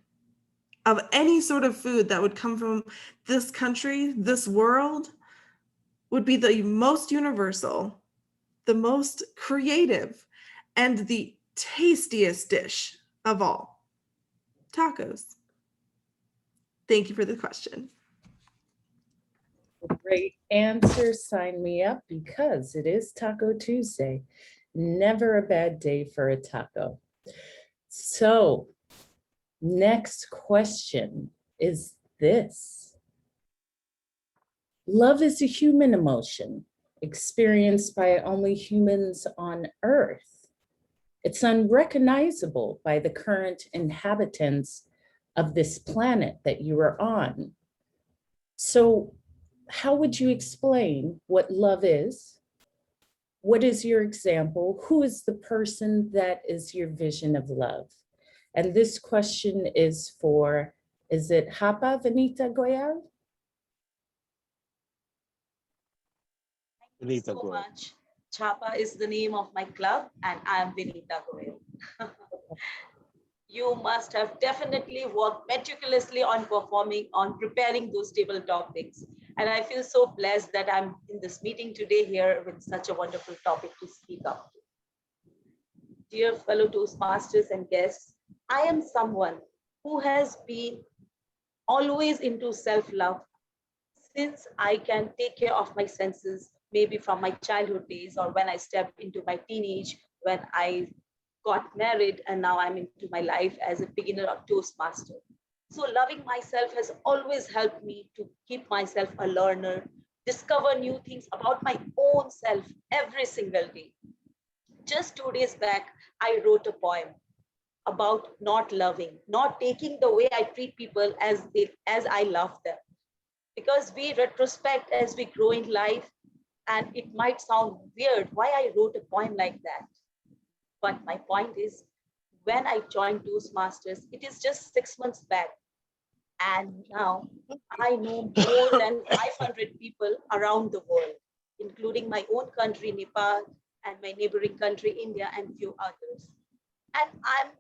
of any sort of food that would come from this country, this world, would be the most universal, the most creative, and the tastiest dish of all, tacos. Thank you for the question. Great answer. Sign me up because it is Taco Tuesday. Never a bad day for a taco. So, next question is this. Love is a human emotion experienced by only humans on Earth. It's unrecognizable by the current inhabitants of this planet that you are on. So, how would you explain what love is? What is your example? Who is the person that is your vision of love? And this question is for, is it Hapa Vanita Goyal? Thank you so Goyal. much. Chapa is the name of my club, and I am Vinita Goyal. You must have definitely worked meticulously on preparing those table topics. And I feel so blessed that I'm in this meeting today here with such a wonderful topic to speak up. Dear fellow Toastmasters and guests, I am someone who has been always into self-love since I can take care of my senses, maybe from my childhood days or when I stepped into my teenage, when I got married, and now I'm into my life as a beginner of Toastmaster. So loving myself has always helped me to keep myself a learner, discover new things about my own self every single day. Just 2 days back, I wrote a poem about not loving, not taking the way I treat people as I love them. Because we retrospect as we grow in life, and it might sound weird why I wrote a poem like that. But my point is, when I joined Toastmasters, it is just 6 months back. And now I know more than 500 people around the world, including my own country, Nepal, and my neighboring country, India, and few others. And I'm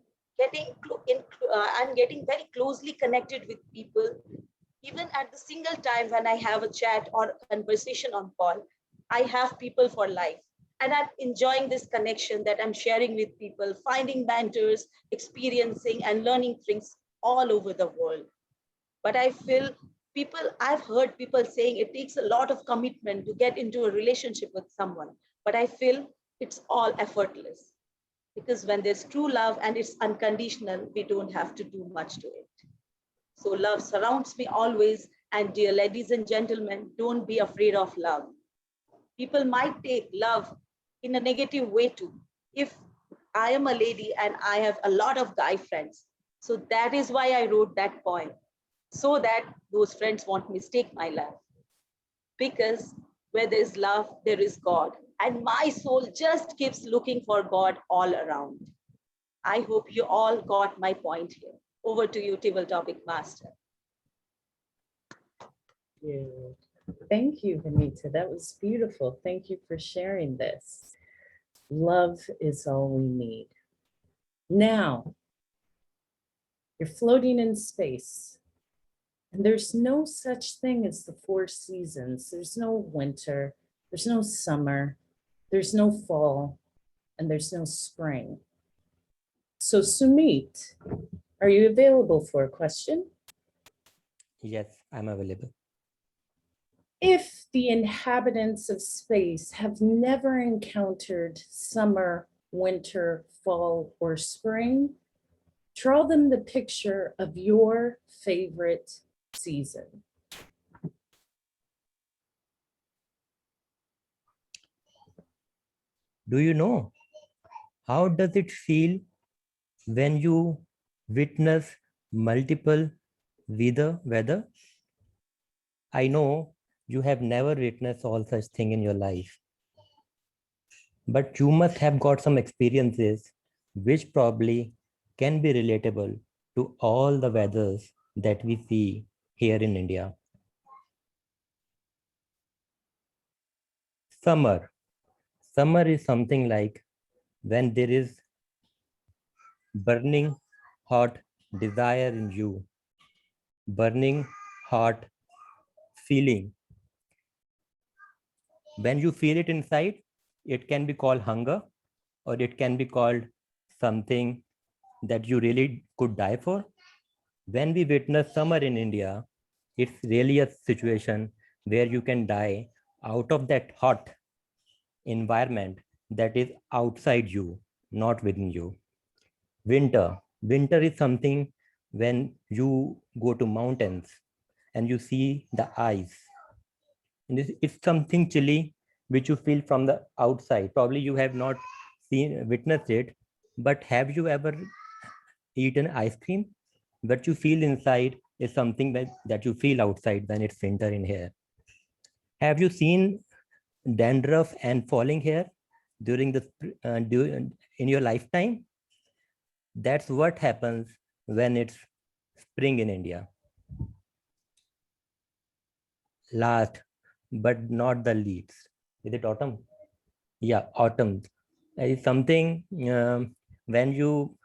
getting very closely connected with people. Even at the single time when I have a chat or a conversation on call, I have people for life. And I'm enjoying this connection that I'm sharing with people, finding mentors, experiencing and learning things all over the world. But I feel I've heard people saying it takes a lot of commitment to get into a relationship with someone. But I feel it's all effortless. Because when there's true love and it's unconditional, we don't have to do much to it. So love surrounds me always. And dear ladies and gentlemen, don't be afraid of love. People might take love in a negative way too. If I am a lady and I have a lot of guy friends, so that is why I wrote that poem, so that those friends won't mistake my love. Because where there is love, there is God. And my soul just keeps looking for God all around. I hope you all got my point here. Over to you, Table Topic Master. Thank you, Vanita. That was beautiful. Thank you for sharing this. Love is all we need. Now, you're floating in space, and there's no such thing as the 4 seasons. There's no winter, there's no summer, there's no fall, and there's no spring. So Sumit, are you available for a question? Yes, I'm available. If the inhabitants of space have never encountered summer, winter, fall, or spring, draw them the picture of your favorite season. Do you know how does it feel when you witness multiple weather? I know you have never witnessed all such thing in your life, but you must have got some experiences which probably can be relatable to all the weathers that we see here in India. Summer. Summer is something like when there is burning hot desire in you, burning hot feeling. When you feel it inside, it can be called hunger, or it can be called something that you really could die for. When we witness summer in India, it's really a situation where you can die out of that hot environment that is outside you, not within you. Winter is something when you go to mountains and you see the ice. And it's something chilly which you feel from the outside. Probably you have not witnessed it, but have you ever eaten ice cream? What you feel inside is something that you feel outside when it's winter in here. Have you seen dandruff and falling hair during in your lifetime? That's what happens when it's spring in India. Last but not the least, is it autumn? Yeah, autumn is something when you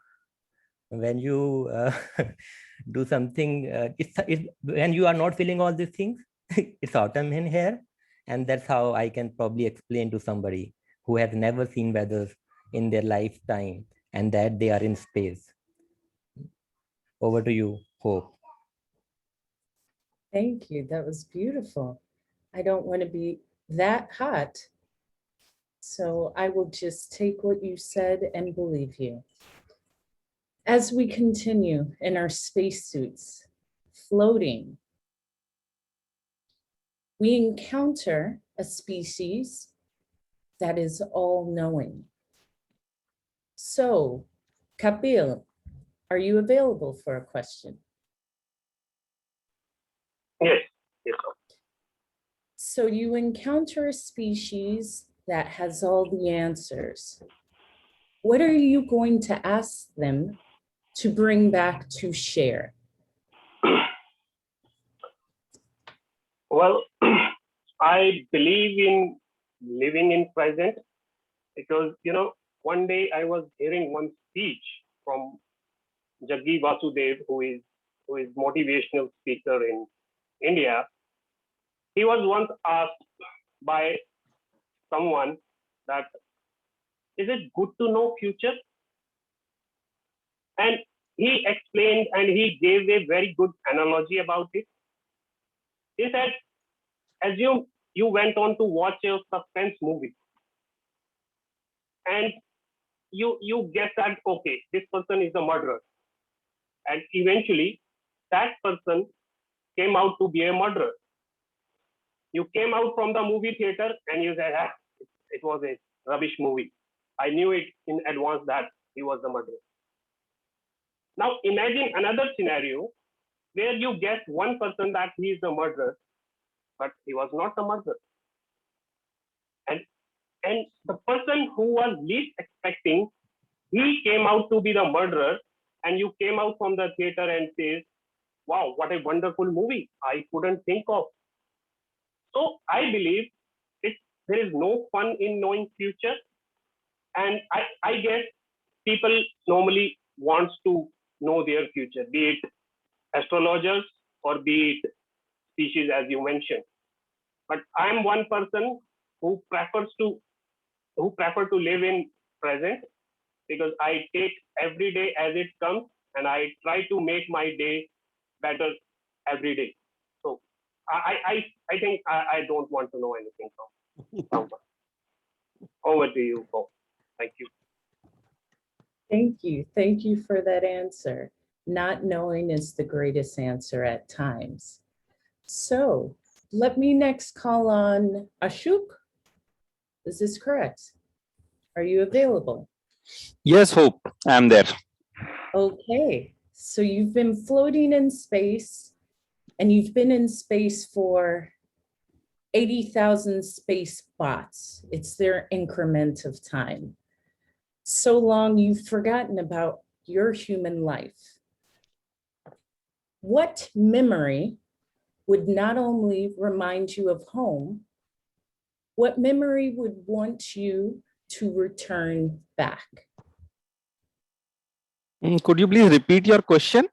do something. It's when you are not feeling all these things. It's autumn in here, and that's how I can probably explain to somebody who has never seen weathers in their lifetime and that they are in space. Over to you, Hope. Thank you. That was beautiful. I don't want to be that hot. So I will just take what you said and believe you. As we continue in our spacesuits, floating, we encounter a species that is all-knowing. So, Kapil, are you available for a question? Yes, yes, sir. So you encounter a species that has all the answers. What are you going to ask them to bring back to share? Well, I believe in living in present because, one day I was hearing one speech from Jaggi Vasudev, who is motivational speaker in India. He was once asked by someone that, is it good to know future? And he explained and he gave a very good analogy about it. He said, assume you went on to watch a suspense movie and you guess that, okay, this person is the murderer. And eventually that person came out to be a murderer. You came out from the movie theater and you said, it was a rubbish movie. I knew it in advance that he was the murderer. Now imagine another scenario where you guess one person that he is the murderer, but he was not the murderer. And the person who was least expecting, he came out to be the murderer, and you came out from the theater and says, wow, what a wonderful movie. I couldn't think of. So I believe there is no fun in knowing future. And I guess people normally wants to know their future, be it astrologers or be it species as you mentioned. But I'm one person who prefer to live in present because I take every day as it comes and I try to make my day better every day. So I think I don't want to know anything from someone. Over to you, Paul. Thank you. Thank you. Thank you for that answer. Not knowing is the greatest answer at times. So let me next call on Ashok. Is this correct? Are you available? Yes, Hope, I'm there. Okay, so you've been floating in space and you've been in space for 80,000 space bots. It's their increment of time. So long you've forgotten about your human life. What memory would not only remind you of home, what memory would want you to return back? Could you please repeat your question?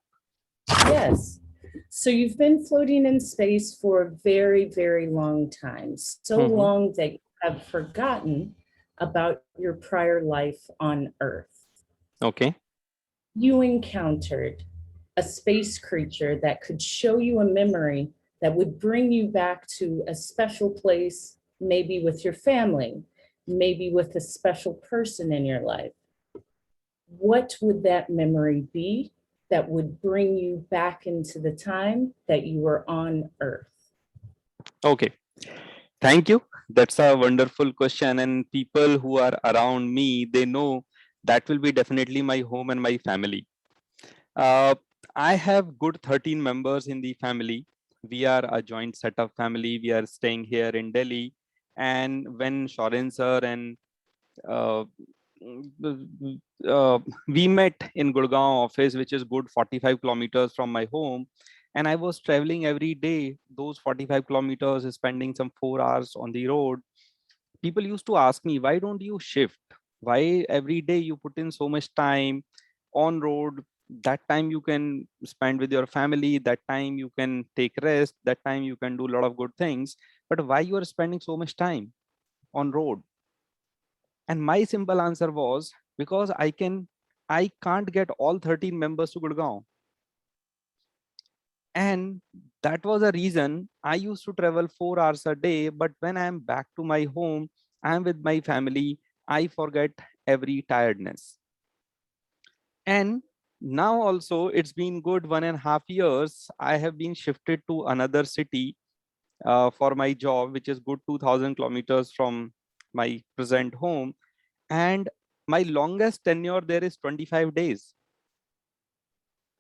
Yes. So you've been floating in space for a very, very long time. So long that you have forgotten about your prior life on Earth. Okay. You encountered a space creature that could show you a memory that would bring you back to a special place, maybe with your family, maybe with a special person in your life. What would that memory be that would bring you back into the time that you were on Earth? Okay. Thank you. That's a wonderful question. And people who are around me, they know that will be definitely my home and my family. I have good 13 members in the family. We are a joint setup family. We are staying here in Delhi. And when Shorin sir and uh, we met in Gurgaon office, which is good 45 kilometers from my home. And I was traveling every day, those 45 kilometers, spending some 4 hours on the road. People used to ask me, why don't you shift? Why every day you put in so much time on road? That time you can spend with your family, that time you can take rest, that time you can do a lot of good things. But why you are spending so much time on road? And my simple answer was, because I can't get all 13 members to Gurgaon. And that was a reason I used to travel 4 hours a day. But when I'm back to my home, I'm with my family, I forget every tiredness. And now also it's been good 1.5 years. I have been shifted to another city for my job, which is good 2000 kilometers from my present home. And my longest tenure there is 25 days.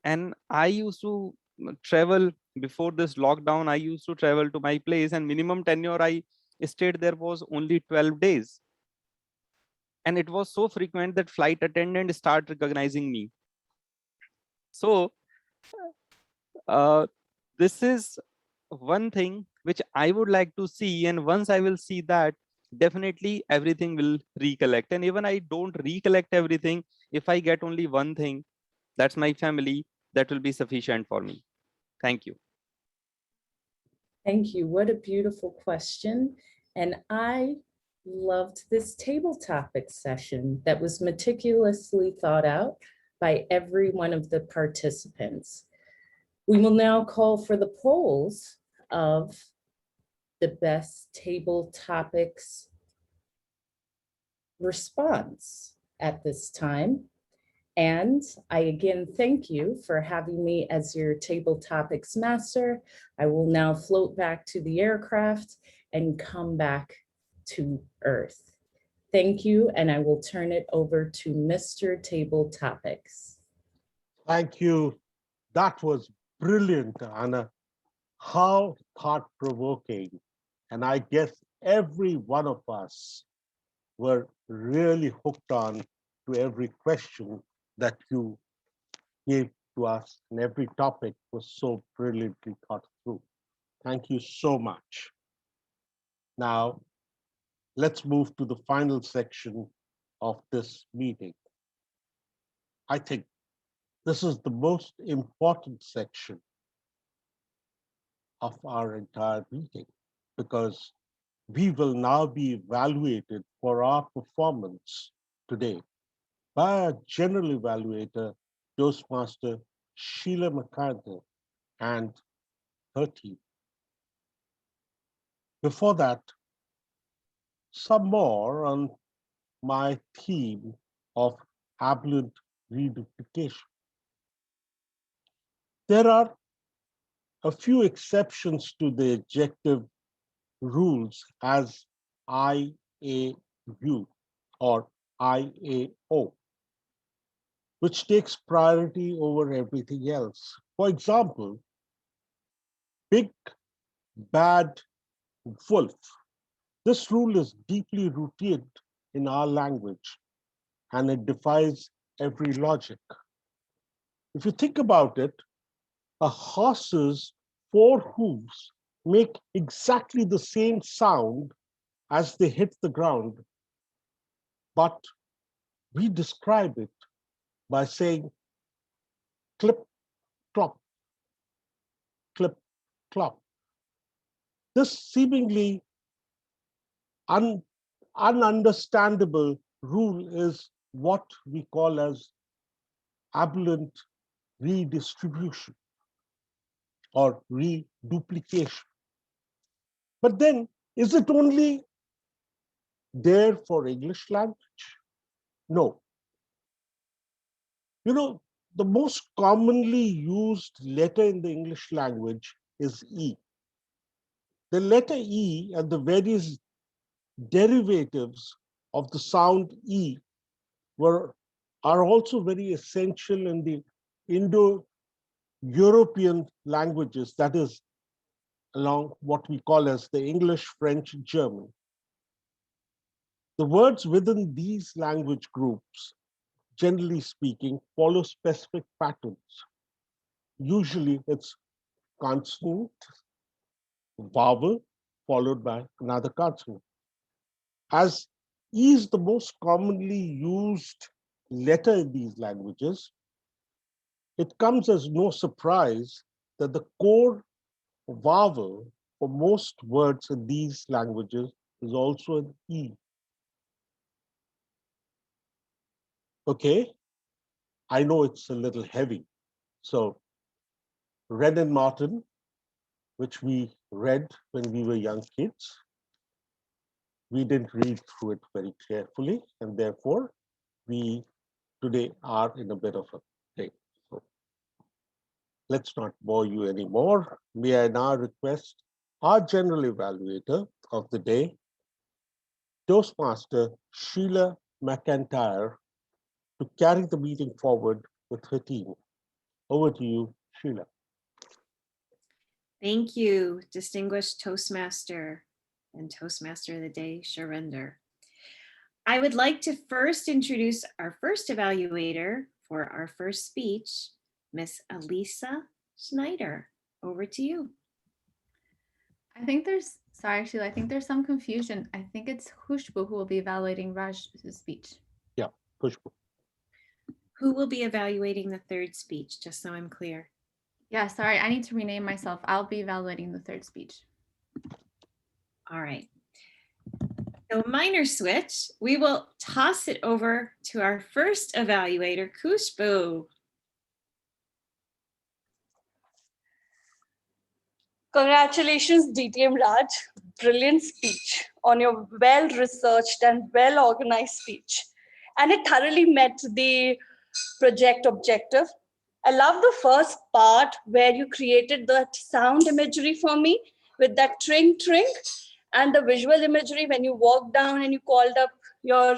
And I used to travel before this lockdown. I used to travel to my place, and minimum tenure I stayed there was only 12 days. And it was so frequent that flight attendant start recognizing me. So this is one thing which I would like to see. And once I will see that, definitely everything will recollect. And even I don't recollect everything, if I get only one thing, that's my family, that will be sufficient for me. Thank you. Thank you. What a beautiful question. And I loved this table topic session that was meticulously thought out by every one of the participants. We will now call for the polls of the best table topics response at this time. And I again thank you for having me as your table topics master. I will now float back to the aircraft and come back to Earth. Thank you, and I will turn it over to Mr. Table Topics. Thank you. That was brilliant, Anna. How thought-provoking. And I guess every one of us were really hooked on to every question that you gave to us, and every topic was so brilliantly thought through. Thank you so much. Now, let's move to the final section of this meeting. I think this is the most important section of our entire meeting, because we will now be evaluated for our performance today by a general evaluator, Toastmaster Sheila McCarthy and her team. Before that, some more on my theme of Ablaut reduplication. There are a few exceptions to the adjective rules as IAU or IAO, which takes priority over everything else. For example, big bad wolf. This rule is deeply rooted in our language, and it defies every logic. If you think about it, a horse's four hooves make exactly the same sound as they hit the ground, but we describe it by saying clip, clop, clip, clop. This seemingly ununderstandable rule is what we call as ablaut redistribution. or reduplication. But then, is it only there for English language? No. You know, the most commonly used letter in the English language is E. The letter E and the various derivatives of the sound E are also very essential in the Indo-European languages, that is, along what we call as the English, French, and German. The words within these language groups, generally speaking, follow specific patterns. Usually it's consonant, vowel, followed by another consonant. As E is the most commonly used letter in these languages, it comes as no surprise that the core vowel for most words in these languages is also an E. Okay, I know it's a little heavy. So Red and Martin, which we read when we were young kids, we didn't read through it very carefully, and therefore we today are in a bit of a state. So let's not bore you anymore. May I now request our general evaluator of the day, Toastmaster Sheila McIntyre, to carry the meeting forward with her team. Over to you, Sheila. Thank you, distinguished Toastmaster and Toastmaster of the Day, Sharinder. I would like to first introduce our first evaluator for our first speech, Miss Elisa Schneider. Over to you. I think sorry, Sheila, I think there's some confusion. I think it's Khushbu who will be evaluating Raj's speech. Yeah, Khushbu. Who will be evaluating the third speech, just so I'm clear? Yeah, sorry, I need to rename myself. I'll be evaluating the third speech. All right. So minor switch, we will toss it over to our first evaluator, Khushbu. Congratulations, DTM Raj. Brilliant speech on your well-researched and well-organized speech. And it thoroughly met the project objective. I love the first part where you created that sound imagery for me with that tring tring and the visual imagery when you walked down and you called up your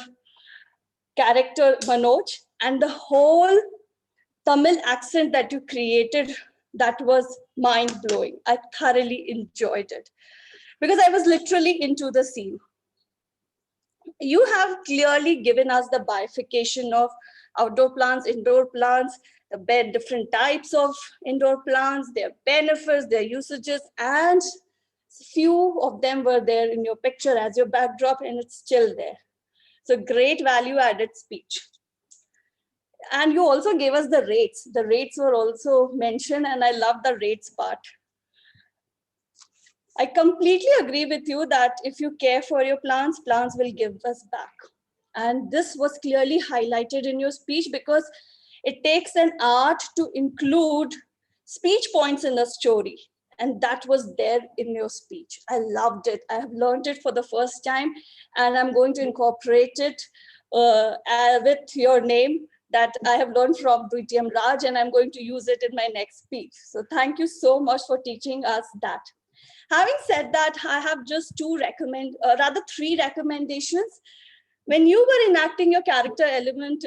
character Manoj, and the whole Tamil accent that you created, that was mind-blowing. I thoroughly enjoyed it because I was literally into the scene. You have clearly given us the bifurcation of outdoor plants, indoor plants, the different types of indoor plants, their benefits, their usages, and few of them were there in your picture as your backdrop, and it's still there. So great value added speech. And you also gave us the rates. The rates were also mentioned, and I love the rates part. I completely agree with you that if you care for your plants, plants will give us back. And this was clearly highlighted in your speech because it takes an art to include speech points in a story. And that was there in your speech. I loved it. I have learned it for the first time, and I'm going to incorporate it with your name that I have learned from DTM Raj, and I'm going to use it in my next speech. So thank you so much for teaching us that. Having said that, I have just three recommendations. When you were enacting your character element,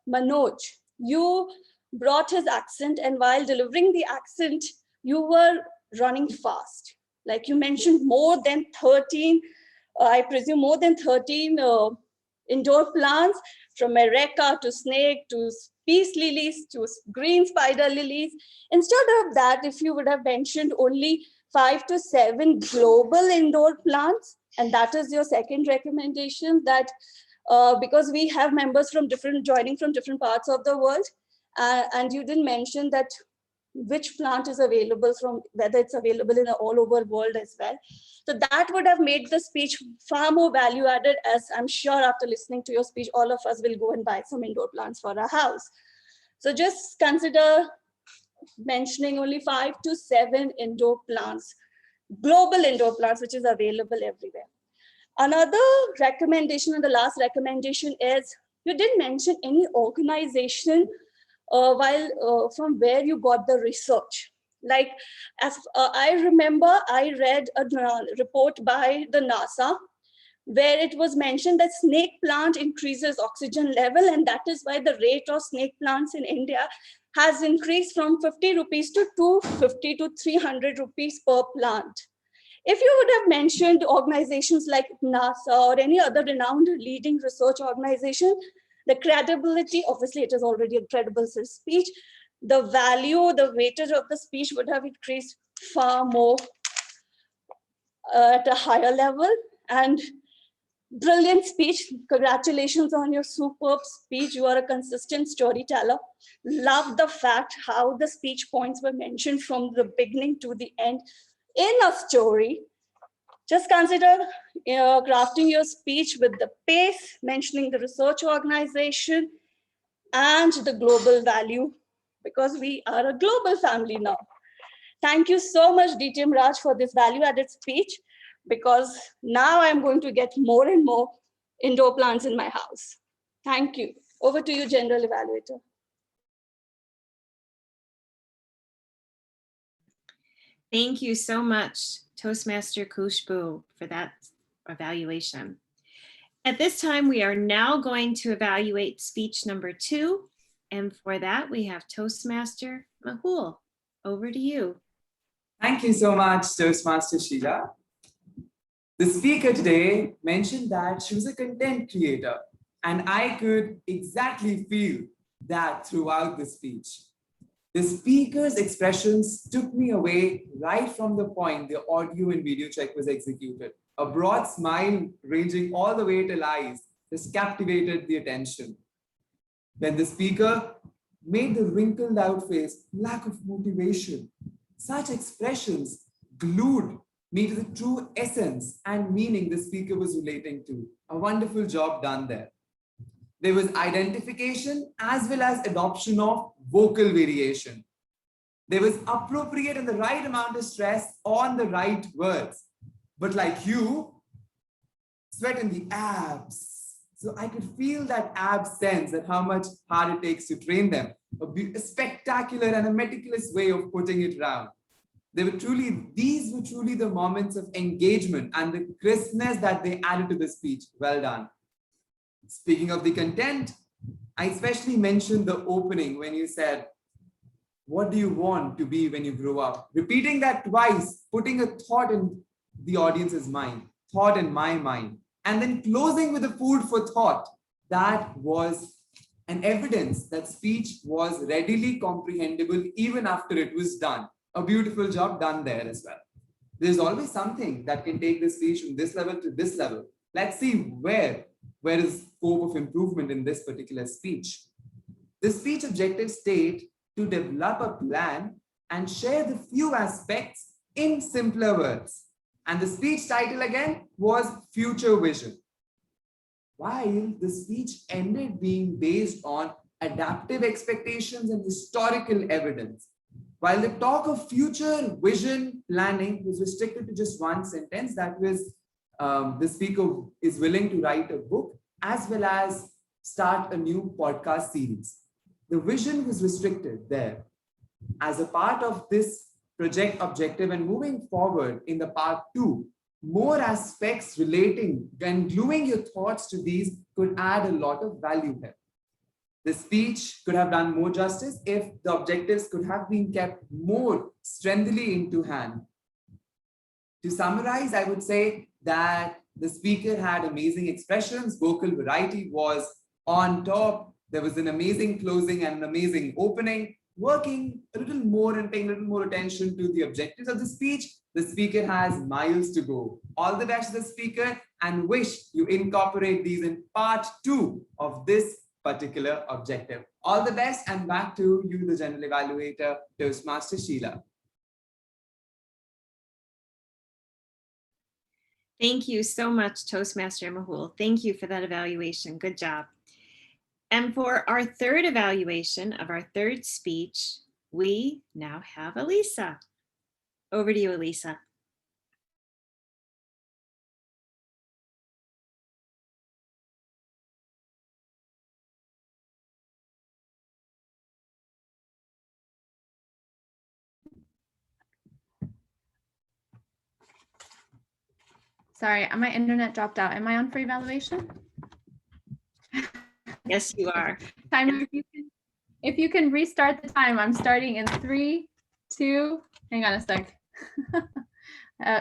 Manoj, you brought his accent, and while delivering the accent, you were running fast. Like you mentioned, more than 13, I presume more than 13 indoor plants, from Areca to snake to peace lilies to green spider lilies. Instead of that, if you would have mentioned only 5 to 7 global indoor plants, and that is your second recommendation, that because we have members from joining from different parts of the world, and you didn't mention that which plant is available from, whether it's available in the all over world as well. So that would have made the speech far more value added, as I'm sure after listening to your speech, all of us will go and buy some indoor plants for our house. So just consider mentioning only 5 to 7 indoor plants, global indoor plants, which is available everywhere. Another recommendation, and the last recommendation, is you didn't mention any organization from where you got the research. Like, as I remember, I read a report by the NASA where it was mentioned that snake plant increases oxygen level, and that is why the rate of snake plants in India has increased from 50 rupees to 250 to 300 rupees per plant. If you would have mentioned organizations like NASA or any other renowned leading research organization, the credibility, obviously it is already a credible speech, the value, the weightage of the speech would have increased far more at a higher level. And brilliant speech. Congratulations on your superb speech. You are a consistent storyteller. Love the fact how the speech points were mentioned from the beginning to the end in a story. Just consider crafting your speech with the pace, mentioning the research organization and the global value, because we are a global family now. Thank you so much, DTM Raj, for this value-added speech, because now I'm going to get more and more indoor plants in my house. Thank you. Over to you, General Evaluator. Thank you so much, Toastmaster Khushbu, for that evaluation. At this time, we are now going to evaluate speech number 2. And for that, we have Toastmaster Mehul. Over to you. Thank you so much, Toastmaster Sheila. The speaker today mentioned that she was a content creator, and I could exactly feel that throughout the speech. The speaker's expressions took me away right from the point the audio and video check was executed. A broad smile ranging all the way till eyes just captivated the attention. Then the speaker made the wrinkled out face lack of motivation. Such expressions glued me to the true essence and meaning the speaker was relating to. A wonderful job done there. There was identification as well as adoption of vocal variation. There was appropriate and the right amount of stress on the right words. But like you, sweat in the abs. So I could feel that ab sense, that how much hard it takes to train them. A spectacular and a meticulous way of putting it around. These were truly the moments of engagement and the crispness that they added to the speech. Well done. Speaking of the content, I especially mentioned the opening when you said, what do you want to be when you grow up? Repeating that twice, putting a thought in the audience's mind, thought in my mind, and then closing with a food for thought. That was an evidence that speech was readily comprehensible even after it was done. A beautiful job done there as well. There's always something that can take the speech from this level to this level. Let's see where is scope of improvement in this particular speech. The speech objectives state to develop a plan and share the few aspects in simpler words. And the speech title again was Future Vision. While the speech ended being based on adaptive expectations and historical evidence, while the talk of future vision planning was restricted to just one sentence, that was the speaker is willing to write a book as well as start a new podcast series. The vision was restricted there. As a part of this project objective and moving forward in the part 2, more aspects relating and gluing your thoughts to these could add a lot of value here. The speech could have done more justice if the objectives could have been kept more strengthily into hand. To summarize, I would say that the speaker had amazing expressions, vocal variety was on top, there was an amazing closing and an amazing opening. Working a little more and paying a little more attention to the objectives of the speech, the speaker has miles to go. All the best to the speaker and wish you incorporate these in part 2 of this particular objective. All the best and back to you, the General Evaluator, Toastmaster Sheila. Thank you so much, Toastmaster Mehul. Thank you for that evaluation. Good job. And for our third evaluation of our third speech, we now have Elisa. Over to you, Elisa. Sorry, my internet dropped out. Am I on for evaluation? Yes, you are. Timer, if you can restart the time, I'm starting in 3, 2, hang on a sec.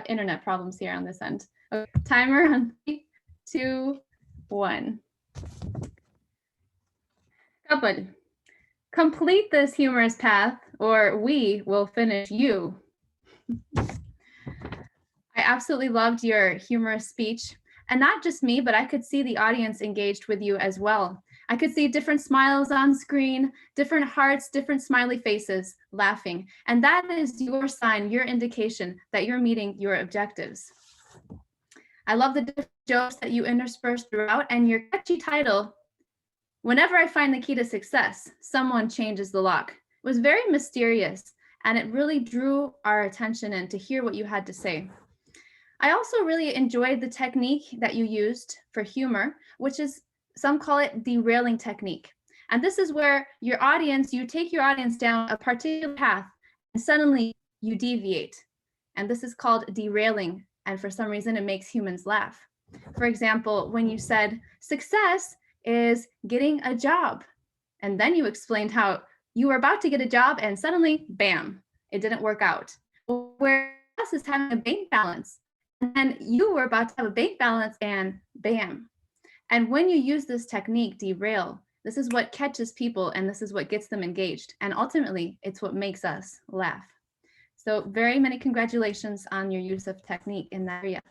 Internet problems here on this end. Okay, timer on 3, 2, 1. Couple. Complete this humorous path or we will finish you. I absolutely loved your humorous speech. And not just me, but I could see the audience engaged with you as well. I could see different smiles on screen, different hearts, different smiley faces laughing. And that is your sign, your indication that you're meeting your objectives. I love the different jokes that you interspersed throughout and your catchy title, Whenever I Find the Key to Success, Someone Changes the Lock. It was very mysterious and it really drew our attention in to hear what you had to say. I also really enjoyed the technique that you used for humor, which is, some call it derailing technique. And this is where your audience, you take your audience down a particular path and suddenly you deviate. And this is called derailing. And for some reason, it makes humans laugh. For example, when you said success is getting a job, and then you explained how you were about to get a job and suddenly, bam, it didn't work out. Where success is having a bank balance. And then you were about to have a bank balance and bam. And when you use this technique, derail, this is what catches people and this is what gets them engaged. And ultimately, it's what makes us laugh. So very many congratulations on your use of technique in that area.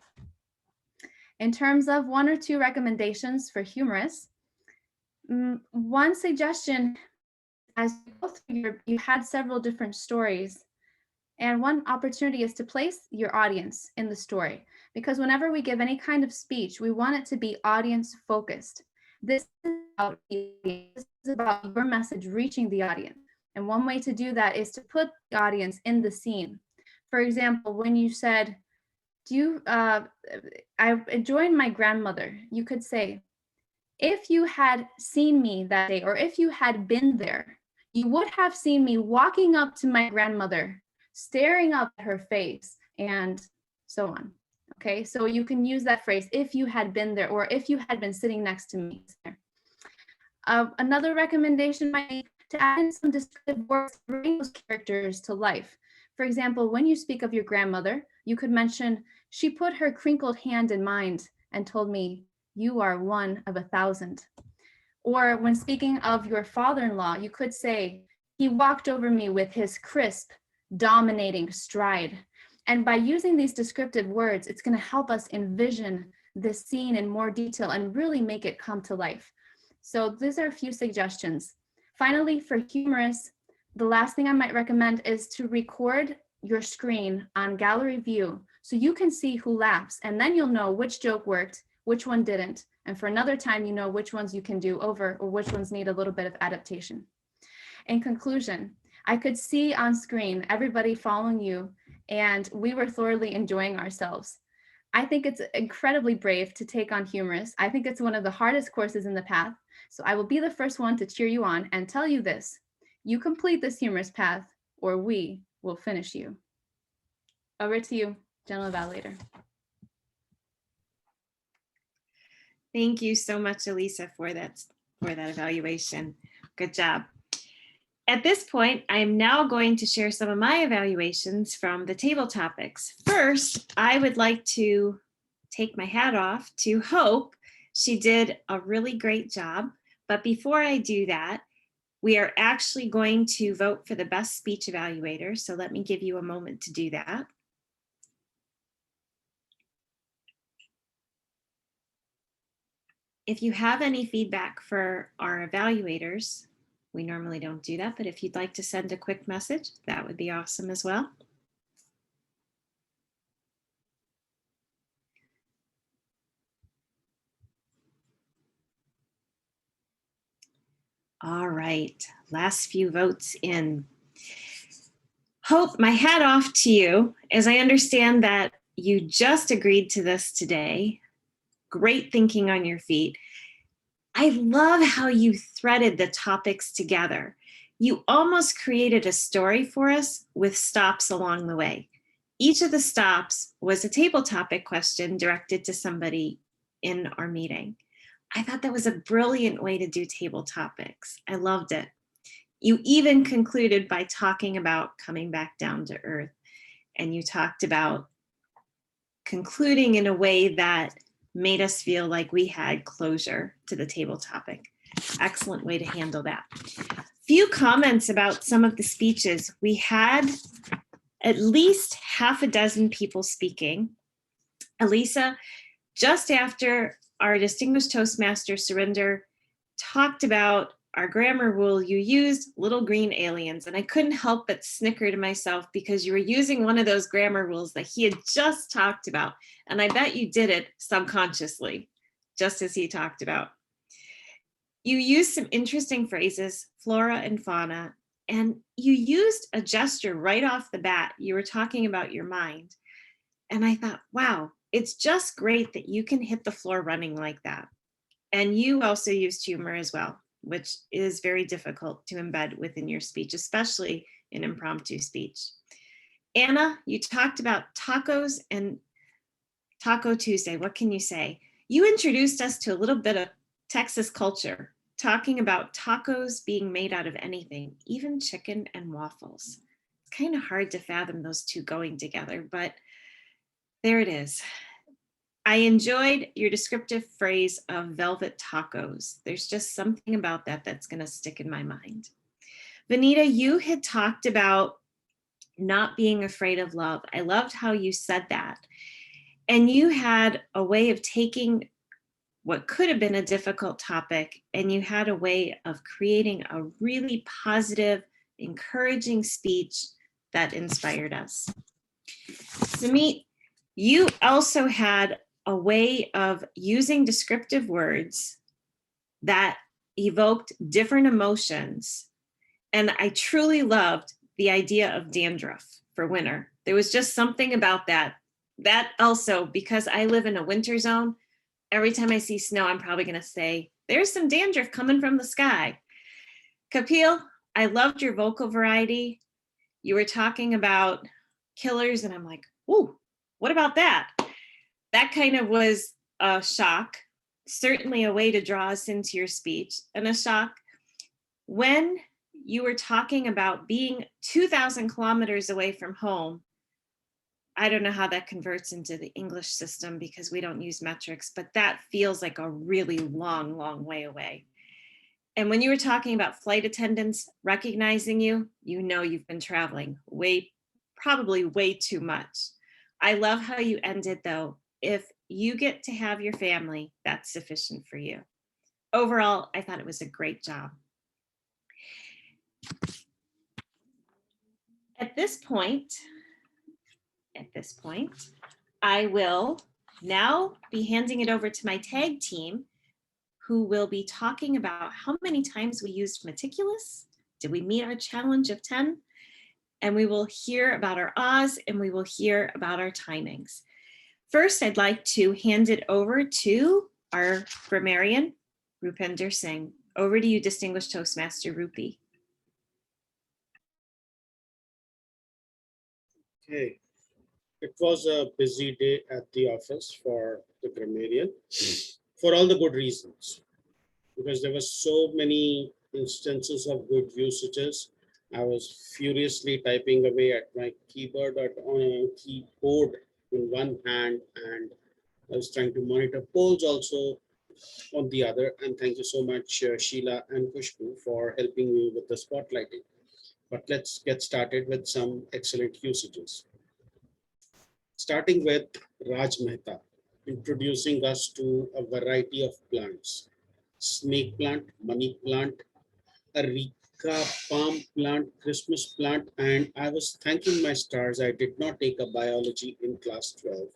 In terms of 1 or 2 recommendations for humorous, one suggestion, as you go through you had several different stories. And one opportunity is to place your audience in the story, because whenever we give any kind of speech, we want it to be audience focused. This is about your message reaching the audience. And one way to do that is to put the audience in the scene. For example, when you said, I joined my grandmother, you could say, if you had seen me that day, or if you had been there, you would have seen me walking up to my grandmother, staring up at her face, and so on. Okay, so you can use that phrase, if you had been there, or if you had been sitting next to me. Another recommendation might be to add in some descriptive words to bring those characters to life. For example, when you speak of your grandmother, you could mention, she put her crinkled hand in mine and told me, you are one of 1,000. Or when speaking of your father-in-law, you could say, he walked over me with his crisp, dominating stride. And by using these descriptive words, it's going to help us envision this scene in more detail and really make it come to life. So these are a few suggestions. Finally, for humorous, the last thing I might recommend is to record your screen on gallery view so you can see who laughs, and then you'll know which joke worked, which one didn't. And for another time, you know which ones you can do over or which ones need a little bit of adaptation. In conclusion, I could see on screen everybody following you, and we were thoroughly enjoying ourselves. I think it's incredibly brave to take on humorous. I think it's one of the hardest courses in the path. So I will be the first one to cheer you on and tell you this: you complete this humorous path or we will finish you. Over to you, General Evaluator. Thank you so much, Elisa, for that evaluation. Good job. At this point, I'm now going to share some of my evaluations from the table topics. First, I would like to take my hat off to Hope. She did a really great job. But before I do that, we are actually going to vote for the best speech evaluator. So let me give you a moment to do that. If you have any feedback for our evaluators, we normally don't do that, but if you'd like to send a quick message, that would be awesome as well. All right, last few votes in. Hope, my hat off to you, as I understand that you just agreed to this today. Great thinking on your feet. I love how you threaded the topics together. You almost created a story for us with stops along the way. Each of the stops was a table topic question directed to somebody in our meeting. I thought that was a brilliant way to do table topics. I loved it. You even concluded by talking about coming back down to earth. And you talked about concluding in a way that made us feel like we had closure to the table topic. Excellent way to handle that. Few comments about some of the speeches. We had at least half a dozen people speaking. Elisa, just after our distinguished Toastmaster Surinder talked about our grammar rule, you used little green aliens, and I couldn't help but snicker to myself because you were using one of those grammar rules that he had just talked about. And I bet you did it subconsciously, just as he talked about. You used some interesting phrases, flora and fauna, and you used a gesture right off the bat. You were talking about your mind. And I thought, wow, it's just great that you can hit the floor running like that. And you also used humor as well, which is very difficult to embed within your speech, especially in impromptu speech. Anna, you talked about tacos and Taco Tuesday. What can you say? You introduced us to a little bit of Texas culture, talking about tacos being made out of anything, even chicken and waffles. It's kind of hard to fathom those two going together, but there it is. I enjoyed your descriptive phrase of velvet tacos. There's just something about that that's going to stick in my mind. Vanita, you had talked about not being afraid of love. I loved how you said that. And you had a way of taking what could have been a difficult topic, and you had a way of creating a really positive, encouraging speech that inspired us. Sumit, you also had a way of using descriptive words that evoked different emotions. And I truly loved the idea of dandruff for winter. There was just something about that. That also, because I live in a winter zone, every time I see snow, I'm probably going to say, there's some dandruff coming from the sky. Kapil, I loved your vocal variety. You were talking about killers, and I'm like, ooh, what about that? That kind of was a shock, certainly a way to draw us into your speech, and a shock. When you were talking about being 2,000 kilometers away from home, I don't know how that converts into the English system because we don't use metrics, but that feels like a really long, long way away. And when you were talking about flight attendants recognizing you, you know you've been traveling probably way too much. I love how you ended though. If you get to have your family, that's sufficient for you. Overall, I thought it was a great job. At this point, I will now be handing it over to my tag team, who will be talking about how many times we used meticulous. Did we meet our challenge of 10? And we will hear about our ahs, and we will hear about our timings. First, I'd like to hand it over to our grammarian, Rupinder Singh. Over to you, distinguished Toastmaster Rupi. Okay. It was a busy day at the office for the grammarian for all the good reasons, because there were so many instances of good usages. I was furiously typing away at my keyboard in one hand, and I was trying to monitor polls also on the other. And thank you so much, Sheila and Kushbu, for helping me with the spotlighting. But let's get started with some excellent usages. Starting with Raj Mehta, introducing us to a variety of plants: snake plant, money plant, areca palm plant, Christmas plant, and I was thanking my stars I did not take a biology in class 12,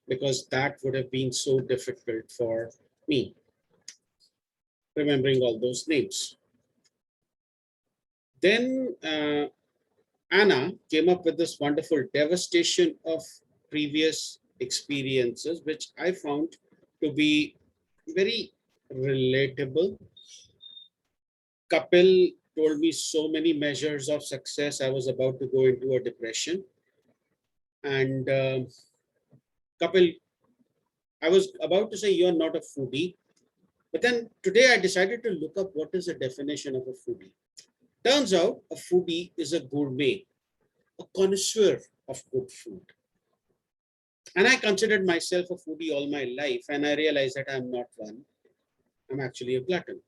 because that would have been so difficult for me, remembering all those names. Then Anna came up with this wonderful devastation of previous experiences, which I found to be very relatable. Kapil told me so many measures of success. I was about to go into a depression. And Kapil, I was about to say you're not a foodie, but then today I decided to look up what is the definition of a foodie. Turns out a foodie is a gourmet, a connoisseur of good food. And I considered myself a foodie all my life, and I realized that I'm not one. I'm actually a glutton,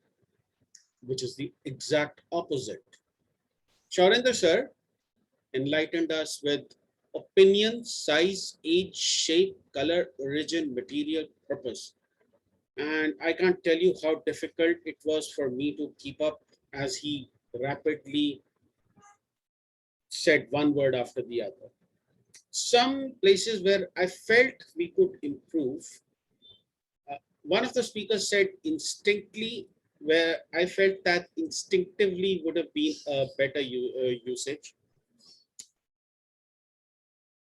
which is the exact opposite. Shaurendra sir enlightened us with opinion, size, age, shape, color, origin, material, purpose. And I can't tell you how difficult it was for me to keep up as he rapidly said one word after the other. Some places where I felt we could improve. One of the speakers said instinctly, where I felt that instinctively would have been a better usage.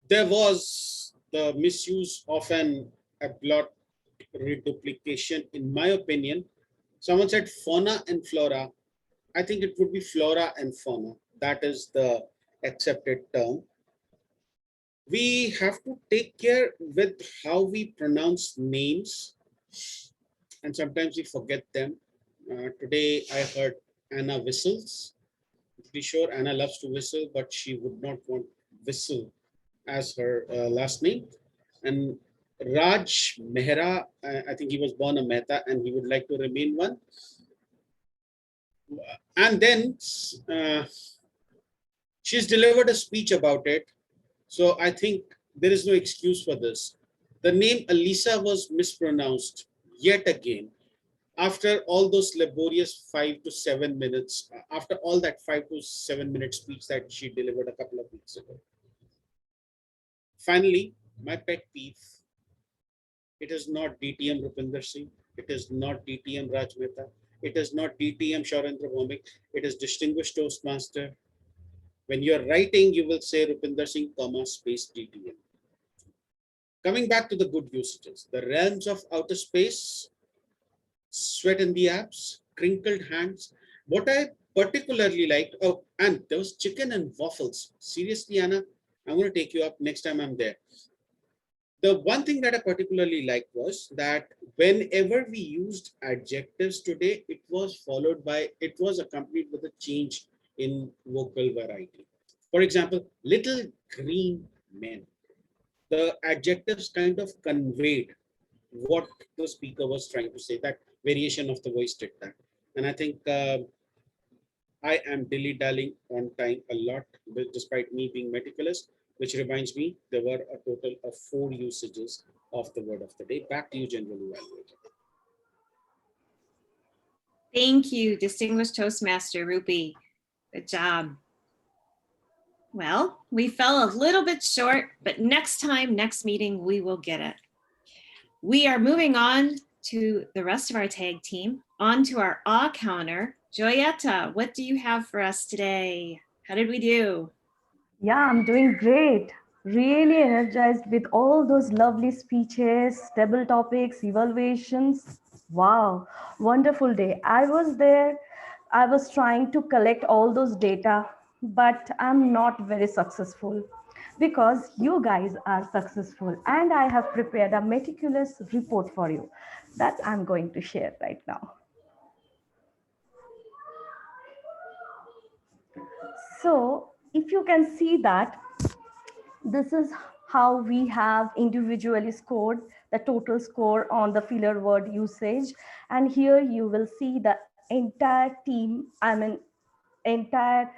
There was the misuse of an Ablaut reduplication, in my opinion. Someone said fauna and flora. I think it would be flora and fauna. That is the accepted term. We have to take care with how we pronounce names, and sometimes we forget them. Today I heard Anna whistles. To be sure, Anna loves to whistle, but she would not want whistle as her last name. And Raj Mehra, I think he was born a Mehta and he would like to remain one. And then she's delivered a speech about it. So I think there is no excuse for this. The name Elisa was mispronounced yet again. After all those laborious 5 to 7 minutes, after all that 5 to 7 minute speech that she delivered a couple of weeks ago. Finally, my pet peeve, it is not DTM Rupinder Singh, it is not DTM Raj Mehta, it is not DTM Shaurendra Bhomik, it is Distinguished Toastmaster. When you're writing, you will say Rupinder Singh, comma, space DTM. Coming back to the good usages, the realms of outer space, sweat in the abs, crinkled hands. What I particularly liked, oh, and there was chicken and waffles. Seriously, Anna, I'm going to take you up next time I'm there. The one thing that I particularly liked was that whenever we used adjectives today, it was accompanied with a change in vocal variety. For example, little green men. The adjectives kind of conveyed what the speaker was trying to say. That variation of the voice did that. And I think I am dilly-dallying on time a lot, despite me being meticulous, which reminds me there were a total of 4 usages of the word of the day. Back to you, General Evaluator. Thank you, Distinguished Toastmaster Rupi. Good job. Well, we fell a little bit short, but next time, next meeting, we will get it. We are moving on to the rest of our tag team, on to our awe counter. Joyetta, what do you have for us today? How did we do? Yeah, I'm doing great. Really energized with all those lovely speeches, table topics, evaluations. Wow, wonderful day. I was there. I was trying to collect all those data, but I'm not very successful because you guys are successful and I have prepared a meticulous report for you that I'm going to share right now. So if you can see that, this is how we have individually scored the total score on the filler word usage. And here you will see the entire team, entire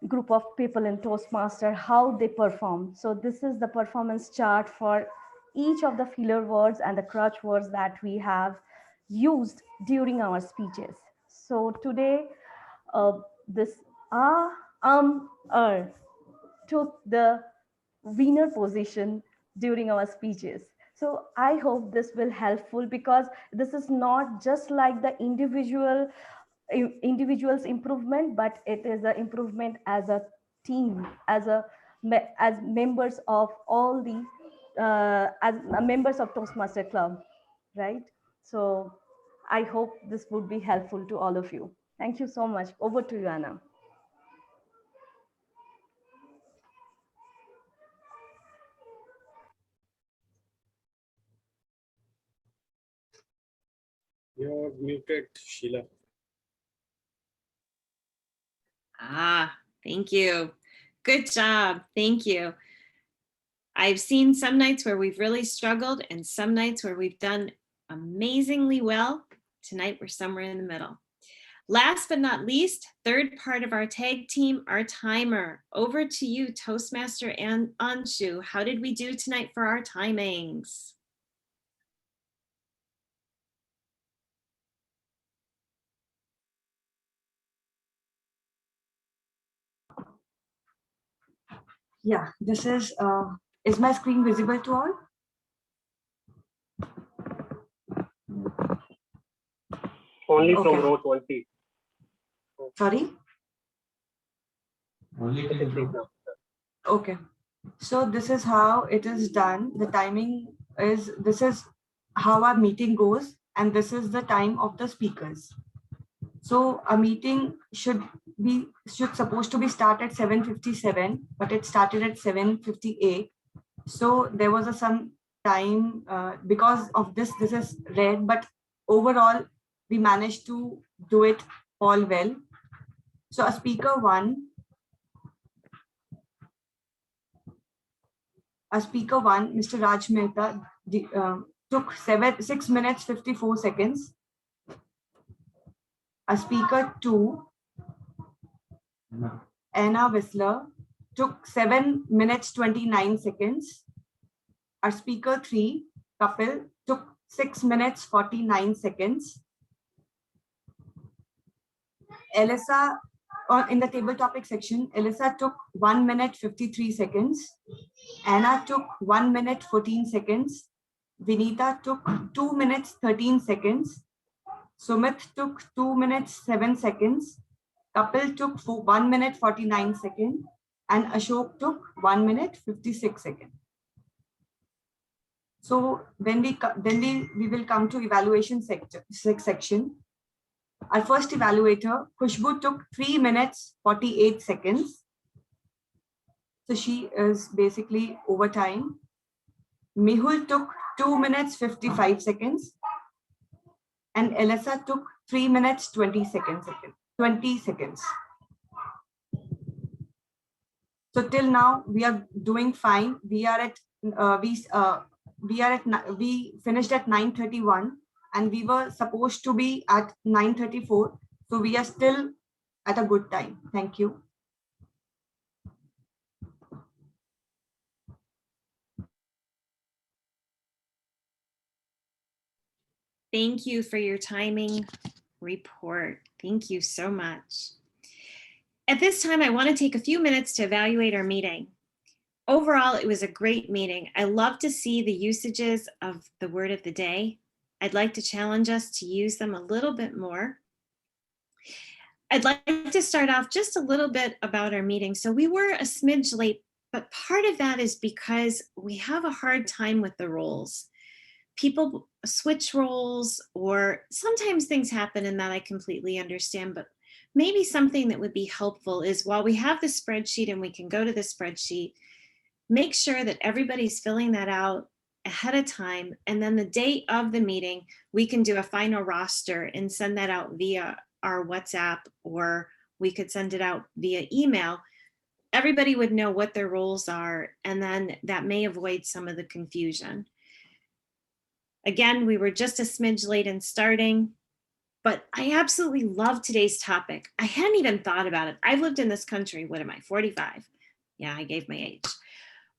group of people in Toastmaster, how they perform. So this is the performance chart for each of the filler words and the crutch words that we have used during our speeches. So today, this took the winner position during our speeches. So I hope this will helpful because this is not just like the individual's improvement, but it is an improvement as a team as members of all the as members of Toastmaster Club, right? So I hope this would be helpful to all of you. Thank you so much. Over to you, Anna. You're muted, Sheila. Thank you. Good job. Thank you. I've seen some nights where we've really struggled and some nights where we've done amazingly well. Tonight, we're somewhere in the middle. Last but not least, third part of our tag team, our timer. Over to you, Toastmaster and Anshu. How did we do tonight for our timings? Yeah, this is my screen visible to all? Only from Okay. row 20. Sorry? Okay. So this is how it is done. The timing is, this is how our meeting goes, and this is the time of the speakers. So a meeting should supposed to be start at 7:57, but it started at 7:58. So there was some time because of this is red, but overall we managed to do it all well. So a speaker one, Mr. Raj Mehta, took 6 minutes 54 seconds. A speaker 2, Anna Whistler, took 7 minutes 29 seconds. Our speaker 3, Kapil, took 6 minutes 49 seconds. Alyssa, in the table topic section, Alyssa took 1 minute 53 seconds. Anna took 1 minute 14 seconds. Vinita took 2 minutes 13 seconds. Sumit took 2 minutes 7 seconds. Kapil took 1 minute 49 seconds. And Ashok took 1 minute 56 seconds. So then we will come to evaluation section. Our first evaluator, Khushbu, took 3 minutes 48 seconds. So she is basically overtime. Mehul took 2 minutes 55 seconds. And Alyssa took 3 minutes 20 seconds. So till now we are doing fine. We finished at 9:31 and we were supposed to be at 9:34. So we are still at a good time. Thank you. Thank you for your timing report. Thank you so much. At this time, I want to take a few minutes to evaluate our meeting. Overall, it was a great meeting. I love to see the usages of the word of the day. I'd like to challenge us to use them a little bit more. I'd like to start off just a little bit about our meeting. So we were a smidge late, but part of that is because we have a hard time with the roles. People switch roles, or sometimes things happen, and that I completely understand, but maybe something that would be helpful is while we have the spreadsheet and we can go to the spreadsheet, make sure that everybody's filling that out ahead of time. And then the day of the meeting, we can do a final roster and send that out via our WhatsApp, or we could send it out via email. Everybody would know what their roles are, and then that may avoid some of the confusion. Again, we were just a smidge late in starting, but I absolutely love today's topic. I hadn't even thought about it. I've lived in this country, what am I, 45? Yeah, I gave my age.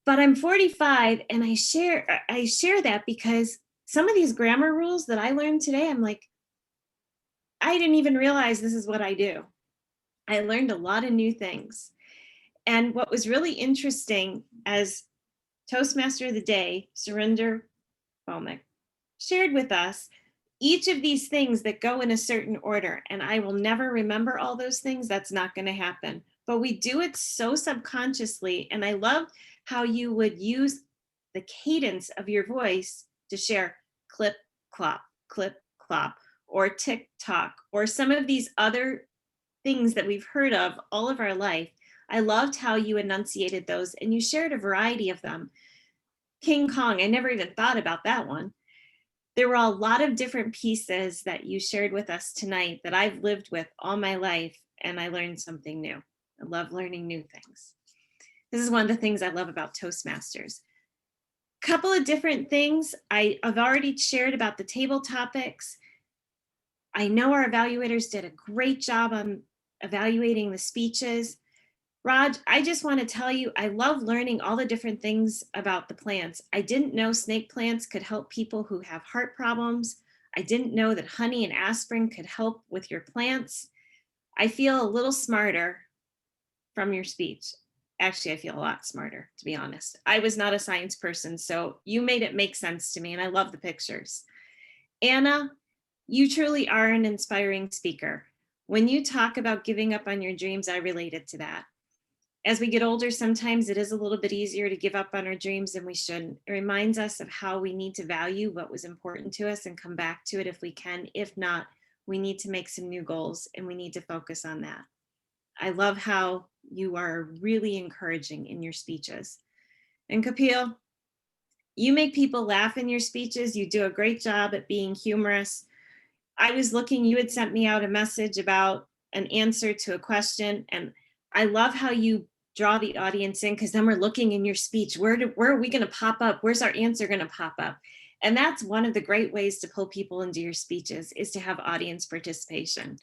But I'm 45, and I share that because some of these grammar rules that I learned today, I'm like, I didn't even realize this is what I do. I learned a lot of new things. And what was really interesting, as Toastmaster of the Day, Surinder Bhowmick, shared with us each of these things that go in a certain order, and I will never remember all those things. That's not going to happen. but we do it so subconsciously. And I love how you would use the cadence of your voice to share clip, clop, or tick tock, or some of these other things that we've heard of all of our life. I loved how you enunciated those and you shared a variety of them. King Kong, I never even thought about that one. There were a lot of different pieces that you shared with us tonight that I've lived with all my life, and I learned something new. I love learning new things. This is one of the things I love about Toastmasters. Couple of different things I've already shared about the table topics. I know our evaluators did a great job on evaluating the speeches. Raj, I just want to tell you, I love learning all the different things about the plants. I didn't know snake plants could help people who have heart problems. I didn't know that honey and aspirin could help with your plants. I feel a little smarter from your speech. Actually, I feel a lot smarter, to be honest. I was not a science person, so you made it make sense to me, and I love the pictures. Anna, you truly are an inspiring speaker. When you talk about giving up on your dreams, I related to that. As we get older, sometimes it is a little bit easier to give up on our dreams than we shouldn't. It reminds us of how we need to value what was important to us and come back to it if we can. If not, we need to make some new goals and we need to focus on that. I love how you are really encouraging in your speeches. And Kapil, you make people laugh in your speeches. You do a great job at being humorous. I was looking, you had sent me out a message about an answer to a question, and I love how you draw the audience in, because then we're looking in your speech, where are we going to pop up? Where's our answer going to pop up? And that's one of the great ways to pull people into your speeches, is to have audience participation.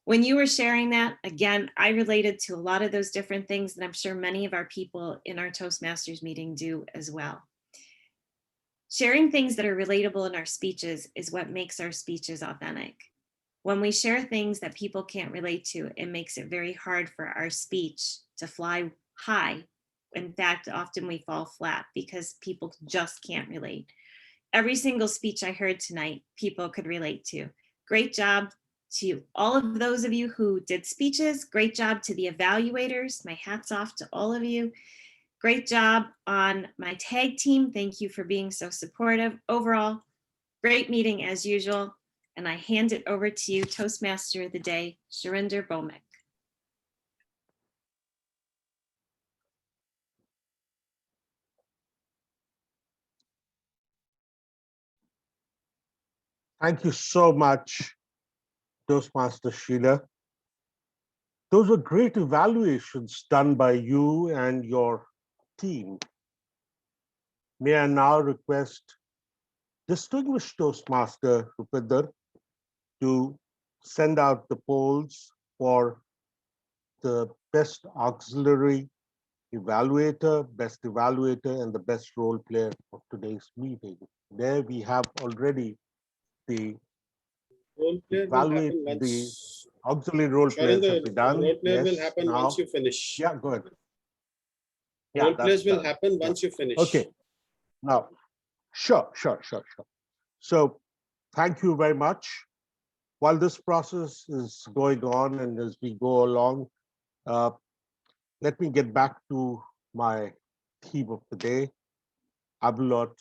When you were sharing that, again, I related to a lot of those different things that I'm sure many of our people in our Toastmasters meeting do as well. Sharing things that are relatable in our speeches is what makes our speeches authentic. When we share things that people can't relate to, it makes it very hard for our speech to fly high. In fact, often we fall flat because people just can't relate. Every single speech I heard tonight, people could relate to. Great job to all of those of you who did speeches. Great job to the evaluators. My hat's off to all of you. Great job on my tag team. Thank you for being so supportive. Overall, great meeting as usual. And I hand it over to you, Toastmaster of the Day, Sharinder Bhowmick. Thank you so much, Toastmaster Sheila. Those were great evaluations done by you and your team. May I now request distinguished Toastmaster Rupinder to send out the polls for the best auxiliary evaluator, best evaluator, and the best role player of today's meeting. There we have already the Role player will happen the once. auxiliary role players Sharinder, have been done. role player will Yes, happen now, once you finish. yeah, go ahead. Yeah, Role players that's will done. happen Yeah. once you finish. Okay, now, sure. So thank you very much. While this process is going on and as we go along, let me get back to my theme of the day, Ablaut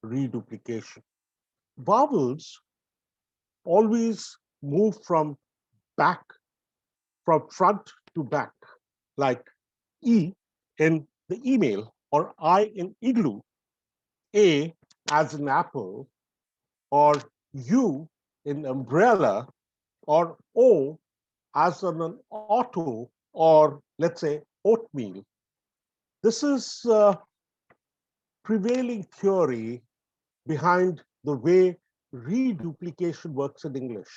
reduplication. Vowels always move from front to back, like E in the email, or I in igloo, A as an apple, or U in umbrella, or O as an auto, or let's say oatmeal. This is prevailing theory behind the way reduplication works in English.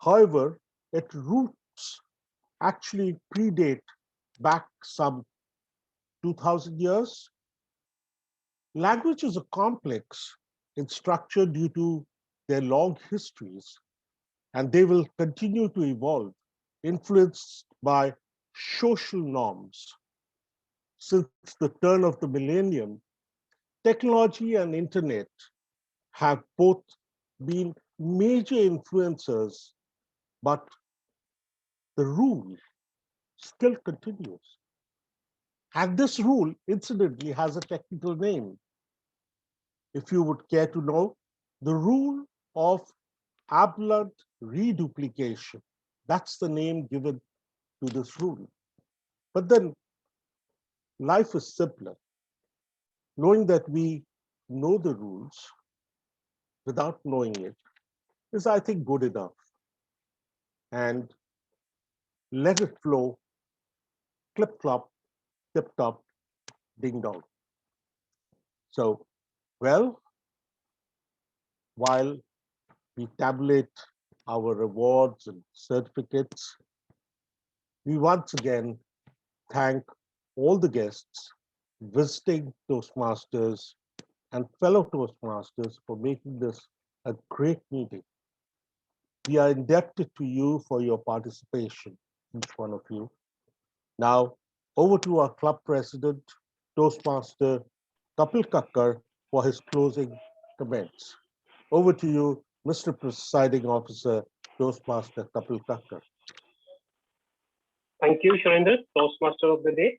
However, its roots actually predate back some 2000 years. Languages are complex in structure due to their long histories, and they will continue to evolve, influenced by social norms. Since the turn of the millennium, technology and internet have both been major influencers, but the rule still continues. And this rule, incidentally, has a technical name. If you would care to know, the rule of Ablaut reduplication. That's the name given to this rule. But then life is simpler. Knowing that we know the rules without knowing it is, I think, good enough. And let it flow, clip clop, tip top, ding dong. So, well, while we tabulate our rewards and certificates, we once again thank all the guests visiting Toastmasters and fellow Toastmasters for making this a great meeting. We are indebted to you for your participation, each one of you. Now, over to our club president, Toastmaster Kapil Kakkar, for his closing comments. Over to you, Mr. Presiding Officer, Toastmaster Kapil Kakkar. Thank you, Sharendra, Toastmaster of the day.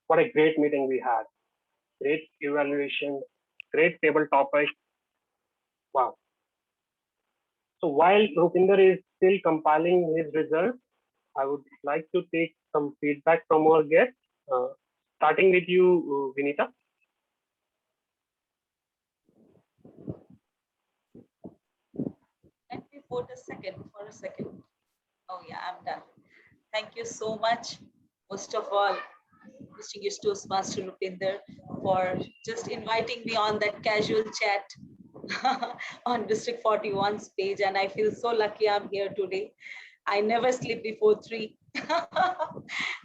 What a great meeting we had. Great evaluation, great table topic. Wow. So while Rupinder is still compiling his results, I would like to take some feedback from our guests, starting with you, Vinita. Let me vote for a second. Oh yeah, I'm done. Thank you so much. Most of all, distinguished Toastmaster Rupinder, for just inviting me on that casual chat on District 41's page. And I feel so lucky I'm here today. I never sleep before 3.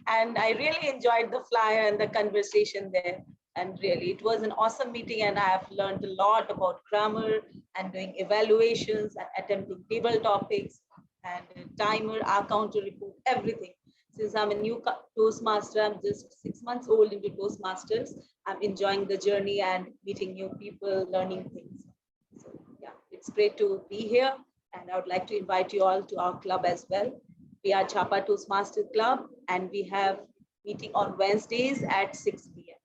And I really enjoyed the flyer and the conversation there. And really, it was an awesome meeting, and I have learned a lot about grammar and doing evaluations and attempting table topics and timer, our counter report, everything. Since I'm a new Toastmaster, I'm just 6 months old into Toastmasters. I'm enjoying the journey and meeting new people, learning things. So yeah, it's great to be here. And I would like to invite you all to our club as well. We are Chapa Toastmaster Club, and we have meeting on Wednesdays at 6 p.m.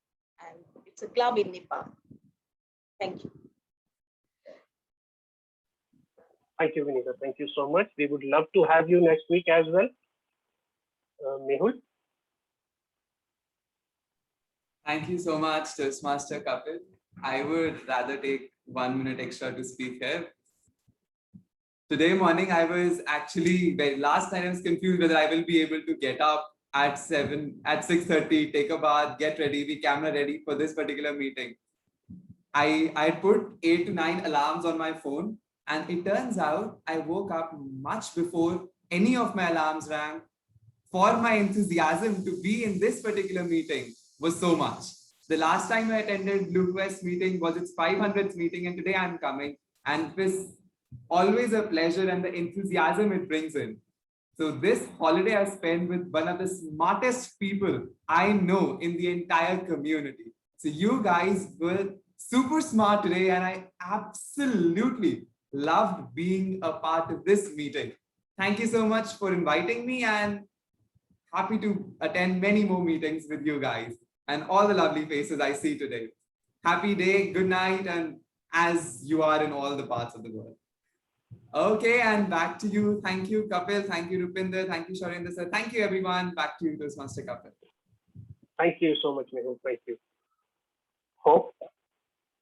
And it's a club in Nepal. Thank you. Thank you, Vinita. Thank you so much. We would love to have you next week as well. Mehul. Thank you so much, Toastmaster Kapil. I would rather take 1 minute extra to speak here. Today morning, I was actually, last night I was confused whether I will be able to get up at 6:30, take a bath, get ready, be camera ready for this particular meeting. I put 8 to 9 alarms on my phone, and it turns out I woke up much before any of my alarms rang. For my enthusiasm to be in this particular meeting was so much. The last time I attended Blue Quest meeting was its 500th meeting, and today I'm coming, and it was always a pleasure and the enthusiasm it brings in. So this holiday I spent with one of the smartest people I know in the entire community. So you guys were super smart today, and I absolutely loved being a part of this meeting. Thank you so much for inviting me, and happy to attend many more meetings with you guys and all the lovely faces I see today. Happy day, good night, and as you are in all the parts of the world. Okay, and back to you. Thank you, Kapil. Thank you, Rupinder. Thank you, Sharendra sir. Thank you, everyone. Back to you, Toastmaster Kapil. Thank you so much, Mehul. Thank you. Hope,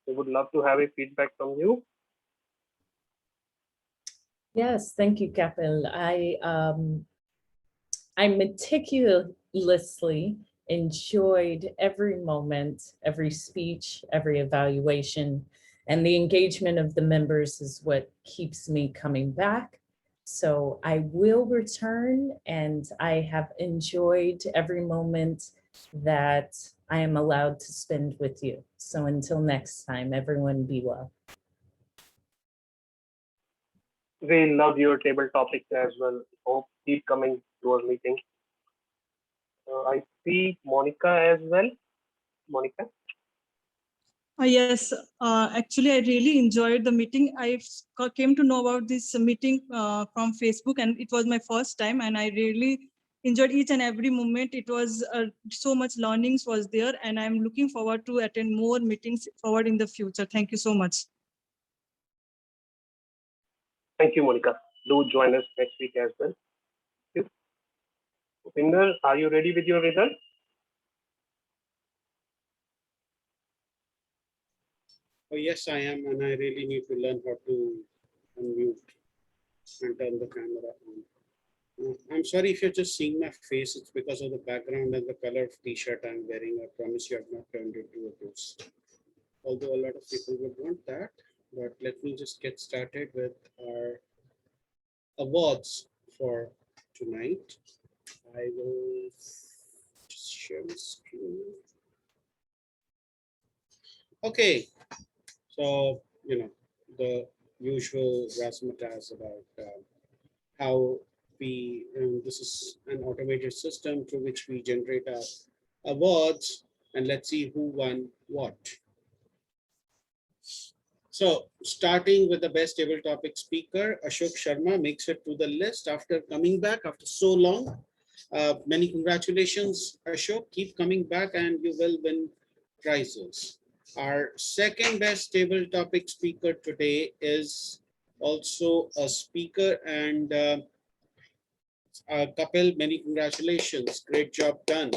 we would love to have a feedback from you. Yes, thank you, Kapil. I meticulously enjoyed every moment, every speech, every evaluation, and the engagement of the members is what keeps me coming back. So I will return, and I have enjoyed every moment that I am allowed to spend with you. So until next time, everyone be well. We love your table topics as well. Hope keep coming to our meeting. I see Monica as well. Monica. Yes, actually, I really enjoyed the meeting. I came to know about this meeting from Facebook, and it was my first time, and I really enjoyed each and every moment. It was so much learnings was there, and I'm looking forward to attend more meetings forward in the future. Thank you so much. Thank you, Monica. Do join us next week as well. Thank you. Upinder, are you ready with your result? Oh, yes, I am, and I really need to learn how to unmute and turn the camera on. I'm sorry if you're just seeing my face. It's because of the background and the color of t-shirt I'm wearing. I promise you I've not turned into a ghost. Although a lot of people would want that. But let me just get started with our awards for tonight. I will just share the screen. Okay, so, the usual razzmatazz about how this is an automated system through which we generate our awards, and let's see who won what. So starting with the best table topic speaker, Ashok Sharma makes it to the list after coming back after so long. Many congratulations, Ashok. Keep coming back and you will win prizes. Our second best table topic speaker today is also a speaker, and Kapil, many congratulations. Great job done.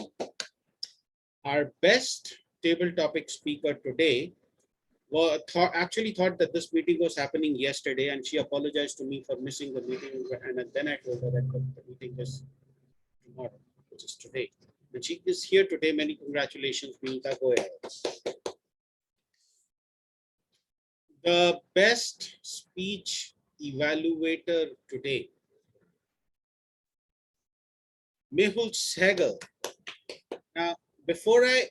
Our best table topic speaker today actually thought that this meeting was happening yesterday, and she apologized to me for missing the meeting. And then I told her that the meeting is tomorrow, which is today. And she is here today. Many congratulations, Meeta. Go ahead. The best speech evaluator today, Mehul Sehgal. Now, before I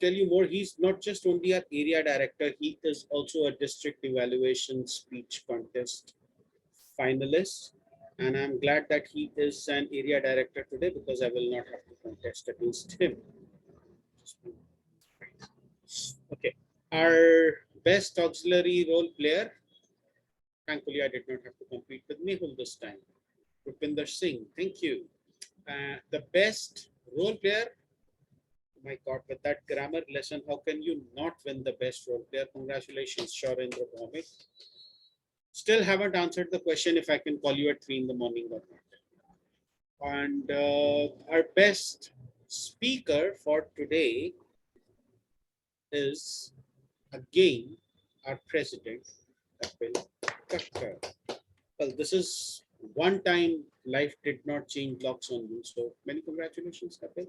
tell you more, he's not just only our area director, he is also a district evaluation speech contest finalist. And I'm glad that he is an area director today because I will not have to contest against him. Okay, our best auxiliary role player. Thankfully, I did not have to compete with Mehul this time. Rupinder Singh, thank you. The best role player. My God, with that grammar lesson, how can you not win the best role player? Congratulations, Shaurendra Bhaumik. Still haven't answered the question if I can call you at 3 in the morning or not. And our best speaker for today is again our president, Kapil Kakkar. Well, this is one time life did not change locks on you. So many congratulations, Kapil.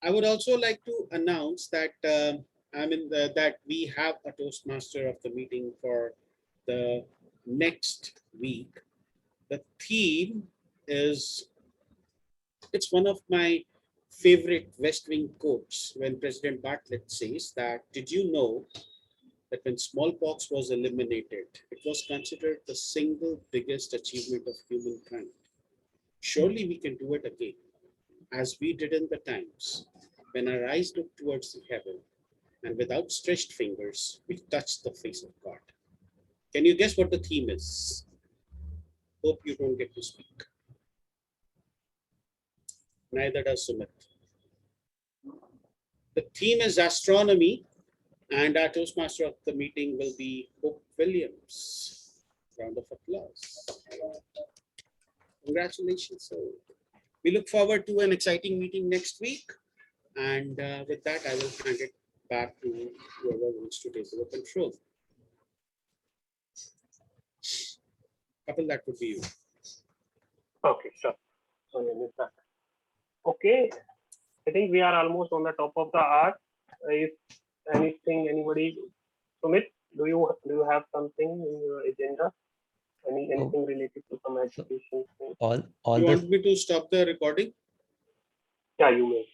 I would also like to announce that that we have a Toastmaster of the meeting for the next week. The theme is, it's one of my favorite West Wing quotes when President Bartlett says that, did you know that when smallpox was eliminated, it was considered the single biggest achievement of humankind? Surely we can do it again, as we did in the times when our eyes looked towards the heaven and with outstretched fingers, we touched the face of God. Can you guess what the theme is? Hope you don't get to speak. Neither does Sumit. The theme is astronomy, and our Toastmaster of the meeting will be Hope Williams. Round of applause. Congratulations. So we look forward to an exciting meeting next week. And with that, I will hand it back to whoever wants to take over control. Kapil, that would be you. Okay, sure. Okay, I think we are almost on the top of the hour. If anybody, Sumit, do you have something in your agenda? Anything related to some education? All you want me to stop the recording? Yeah, you may.